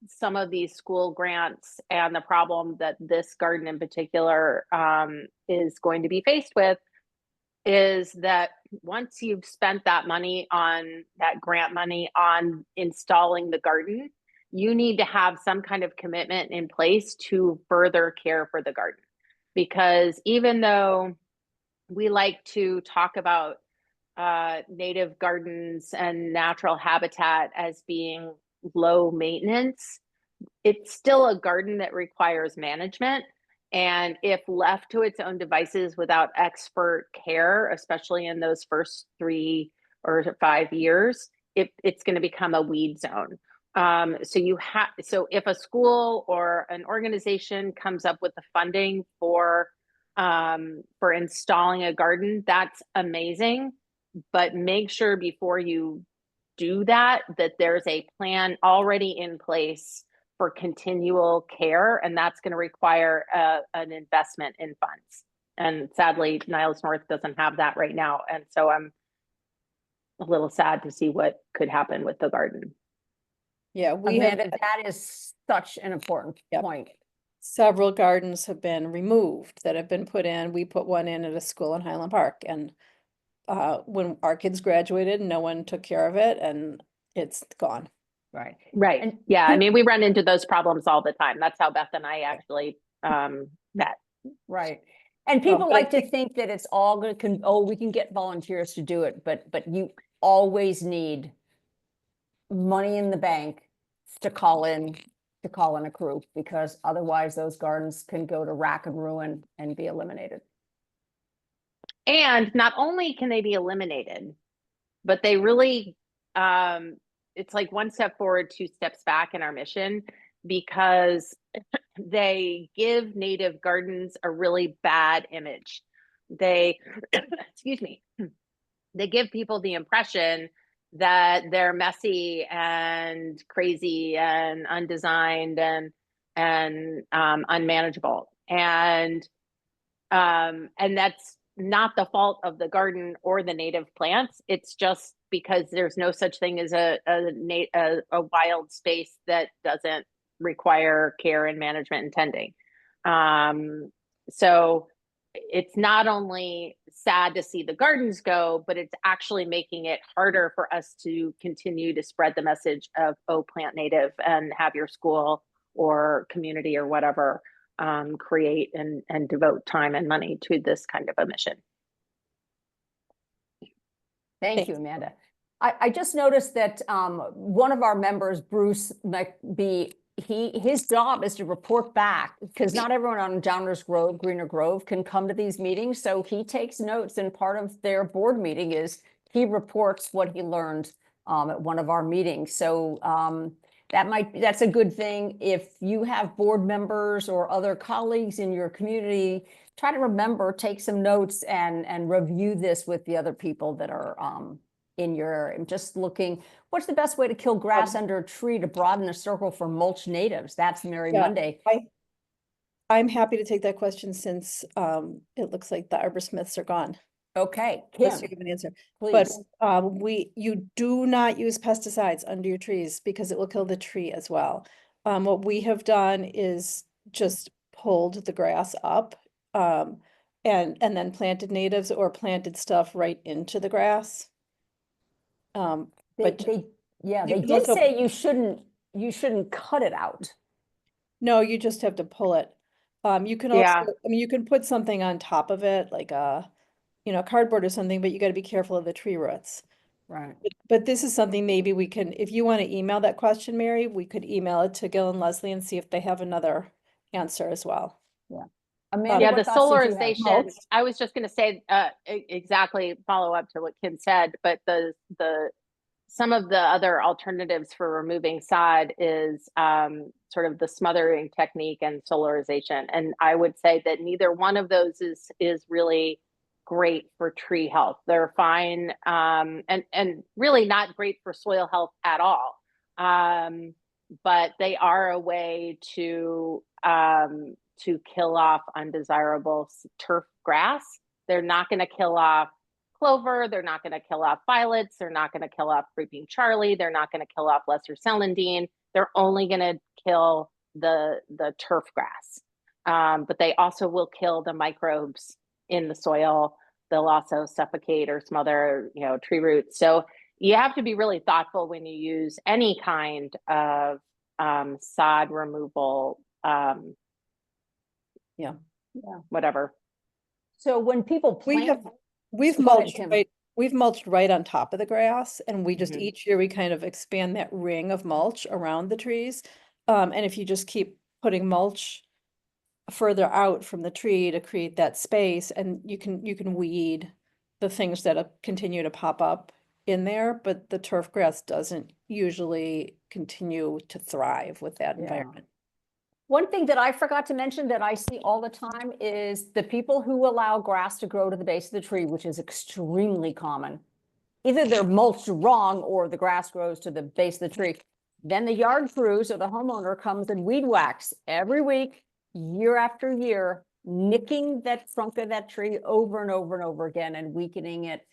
some of these school grants and the problem that this garden in particular is going to be faced with is that once you've spent that money on that grant money on installing the garden, you need to have some kind of commitment in place to further care for the garden. Because even though we like to talk about native gardens and natural habitat as being low maintenance, it's still a garden that requires management. And if left to its own devices without expert care, especially in those first 3 or 5 years, it's going to become a weed zone. So if a school or an organization comes up with the funding for installing a garden, that's amazing. But make sure before you do that there's a plan already in place for continual care, and that's going to require an investment in funds. And sadly, Niles North doesn't have that right now, and so I'm a little sad to see what could happen with the garden. Yeah, we have Amanda, that is such an important point. several gardens have been removed that have been put in. We put one in at a school in Highland Park, and when our kids graduated, no one took care of it, and it's gone. Right. Right. And Yeah. I mean, we run into those problems all the time. That's how Beth and I actually met. Right. And people but I like to think that it's all going to, we can get volunteers to do it, but you always need money in the bank to call in a crew, because otherwise those gardens can go to rack and ruin and be eliminated. And not only can they be eliminated, but they really, it's like one step forward, 2 steps back in our mission, because they give native gardens a really bad image. They, excuse me, they give people the impression that they're messy and crazy and undesigned and unmanageable. And that's not the fault of the garden or the native plants. It's just because there's no such thing as a wild space that doesn't require care and management and tending. So it's not only sad to see the gardens go, but it's actually making it harder for us to continue to spread the message of, oh, plant native, and have your school or community or whatever create and devote time and money to this kind of a mission. Thank you, Amanda. I just noticed that one of our members, Bruce McBee, his job is to report back because not everyone on Downers Grove, Greener Grove can come to these meetings. So he takes notes, and part of their board meeting is he reports what he learned at one of our meetings. So that's a good thing. If you have board members or other colleagues in your community, try to remember, take some notes and review this with the other people that are in your area. I'm just looking, what's the best way to kill grass under a tree to broaden the circle for mulch natives? That's Mary Monday. I'm happy to take that question since it looks like the arborsmiths are gone. Okay, Kim, Let's give an answer. please. But you do not use pesticides under your trees because it will kill the tree as well. What we have done is just pulled the grass up and then planted natives or planted stuff right into the grass. But They you did can also- say you shouldn't cut it out. no, you just have to pull it. You can Yeah. also, I mean, you can put something on top of it, like cardboard or something, but you got to be careful of the tree roots. Right. But this is something maybe we can, if you want to email that question, Mary, we could email it to Gil and Leslie and see if they have another answer as well. Amanda, Yeah, what the thoughts did you have? solarization, I was just gonna say, exactly follow up to what Kim said, but some of the other alternatives for removing sod is sort of the smothering technique and solarization. And I would say that neither one of those is really great for tree health. They're fine, and really not great for soil health at all. But they are a way to kill off undesirable turf grass. They're not going to kill off clover. They're not going to kill off violets. They're not going to kill off creeping Charlie. They're not going to kill off lesser celandine. They're only going to kill the turf grass. But they also will kill the microbes in the soil. They'll also suffocate or smother, tree roots. So you have to be really thoughtful when you use any kind of sod removal. Whatever. So when people plant. We've Go ahead, mulched Kim. we've mulched right on top of the grass, and we just Mhm. each year we kind of expand that ring of mulch around the trees. And if you just keep putting mulch further out from the tree to create that space, and you can weed the things that continue to pop up in there, but the turf grass doesn't usually continue to thrive with that Yeah. environment. One thing that I forgot to mention that I see all the time is the people who allow grass to grow to the base of the tree, which is extremely common. Either they're mulched wrong or the grass grows to the base of the tree. Then the yard crews or the homeowner comes and weed whacks every week, year after year, nicking that trunk of that tree over and over and over again and weakening it.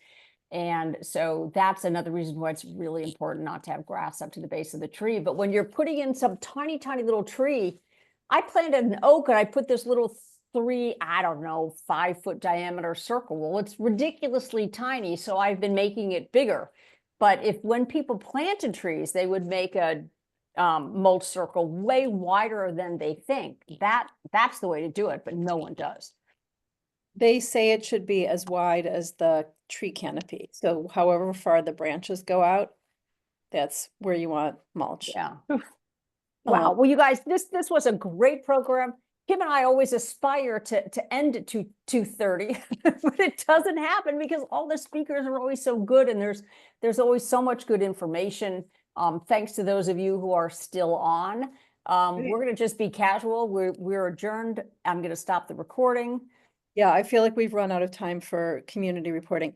And so that's another reason why it's really important not to have grass up to the base of the tree. But when you're putting in some tiny, tiny little tree, I planted an oak and I put this little 5-foot diameter circle. Well, it's ridiculously tiny, so I've been making it bigger. But when people planted trees, they would make a mulch circle way wider than they think. That's the way to do it, but no one does. They say it should be as wide as the tree canopy. So however far the branches go out, that's where you want mulch. Yeah. Wow. Well, you guys, this was a great program. Kim and I always aspire to end at 2:30, but it doesn't happen because all the speakers are always so good, and there's always so much good information. Thanks to those of you who are still on. We're going to just be casual. We're adjourned. I'm going to stop the recording. Yeah, I feel like we've run out of time for community reporting.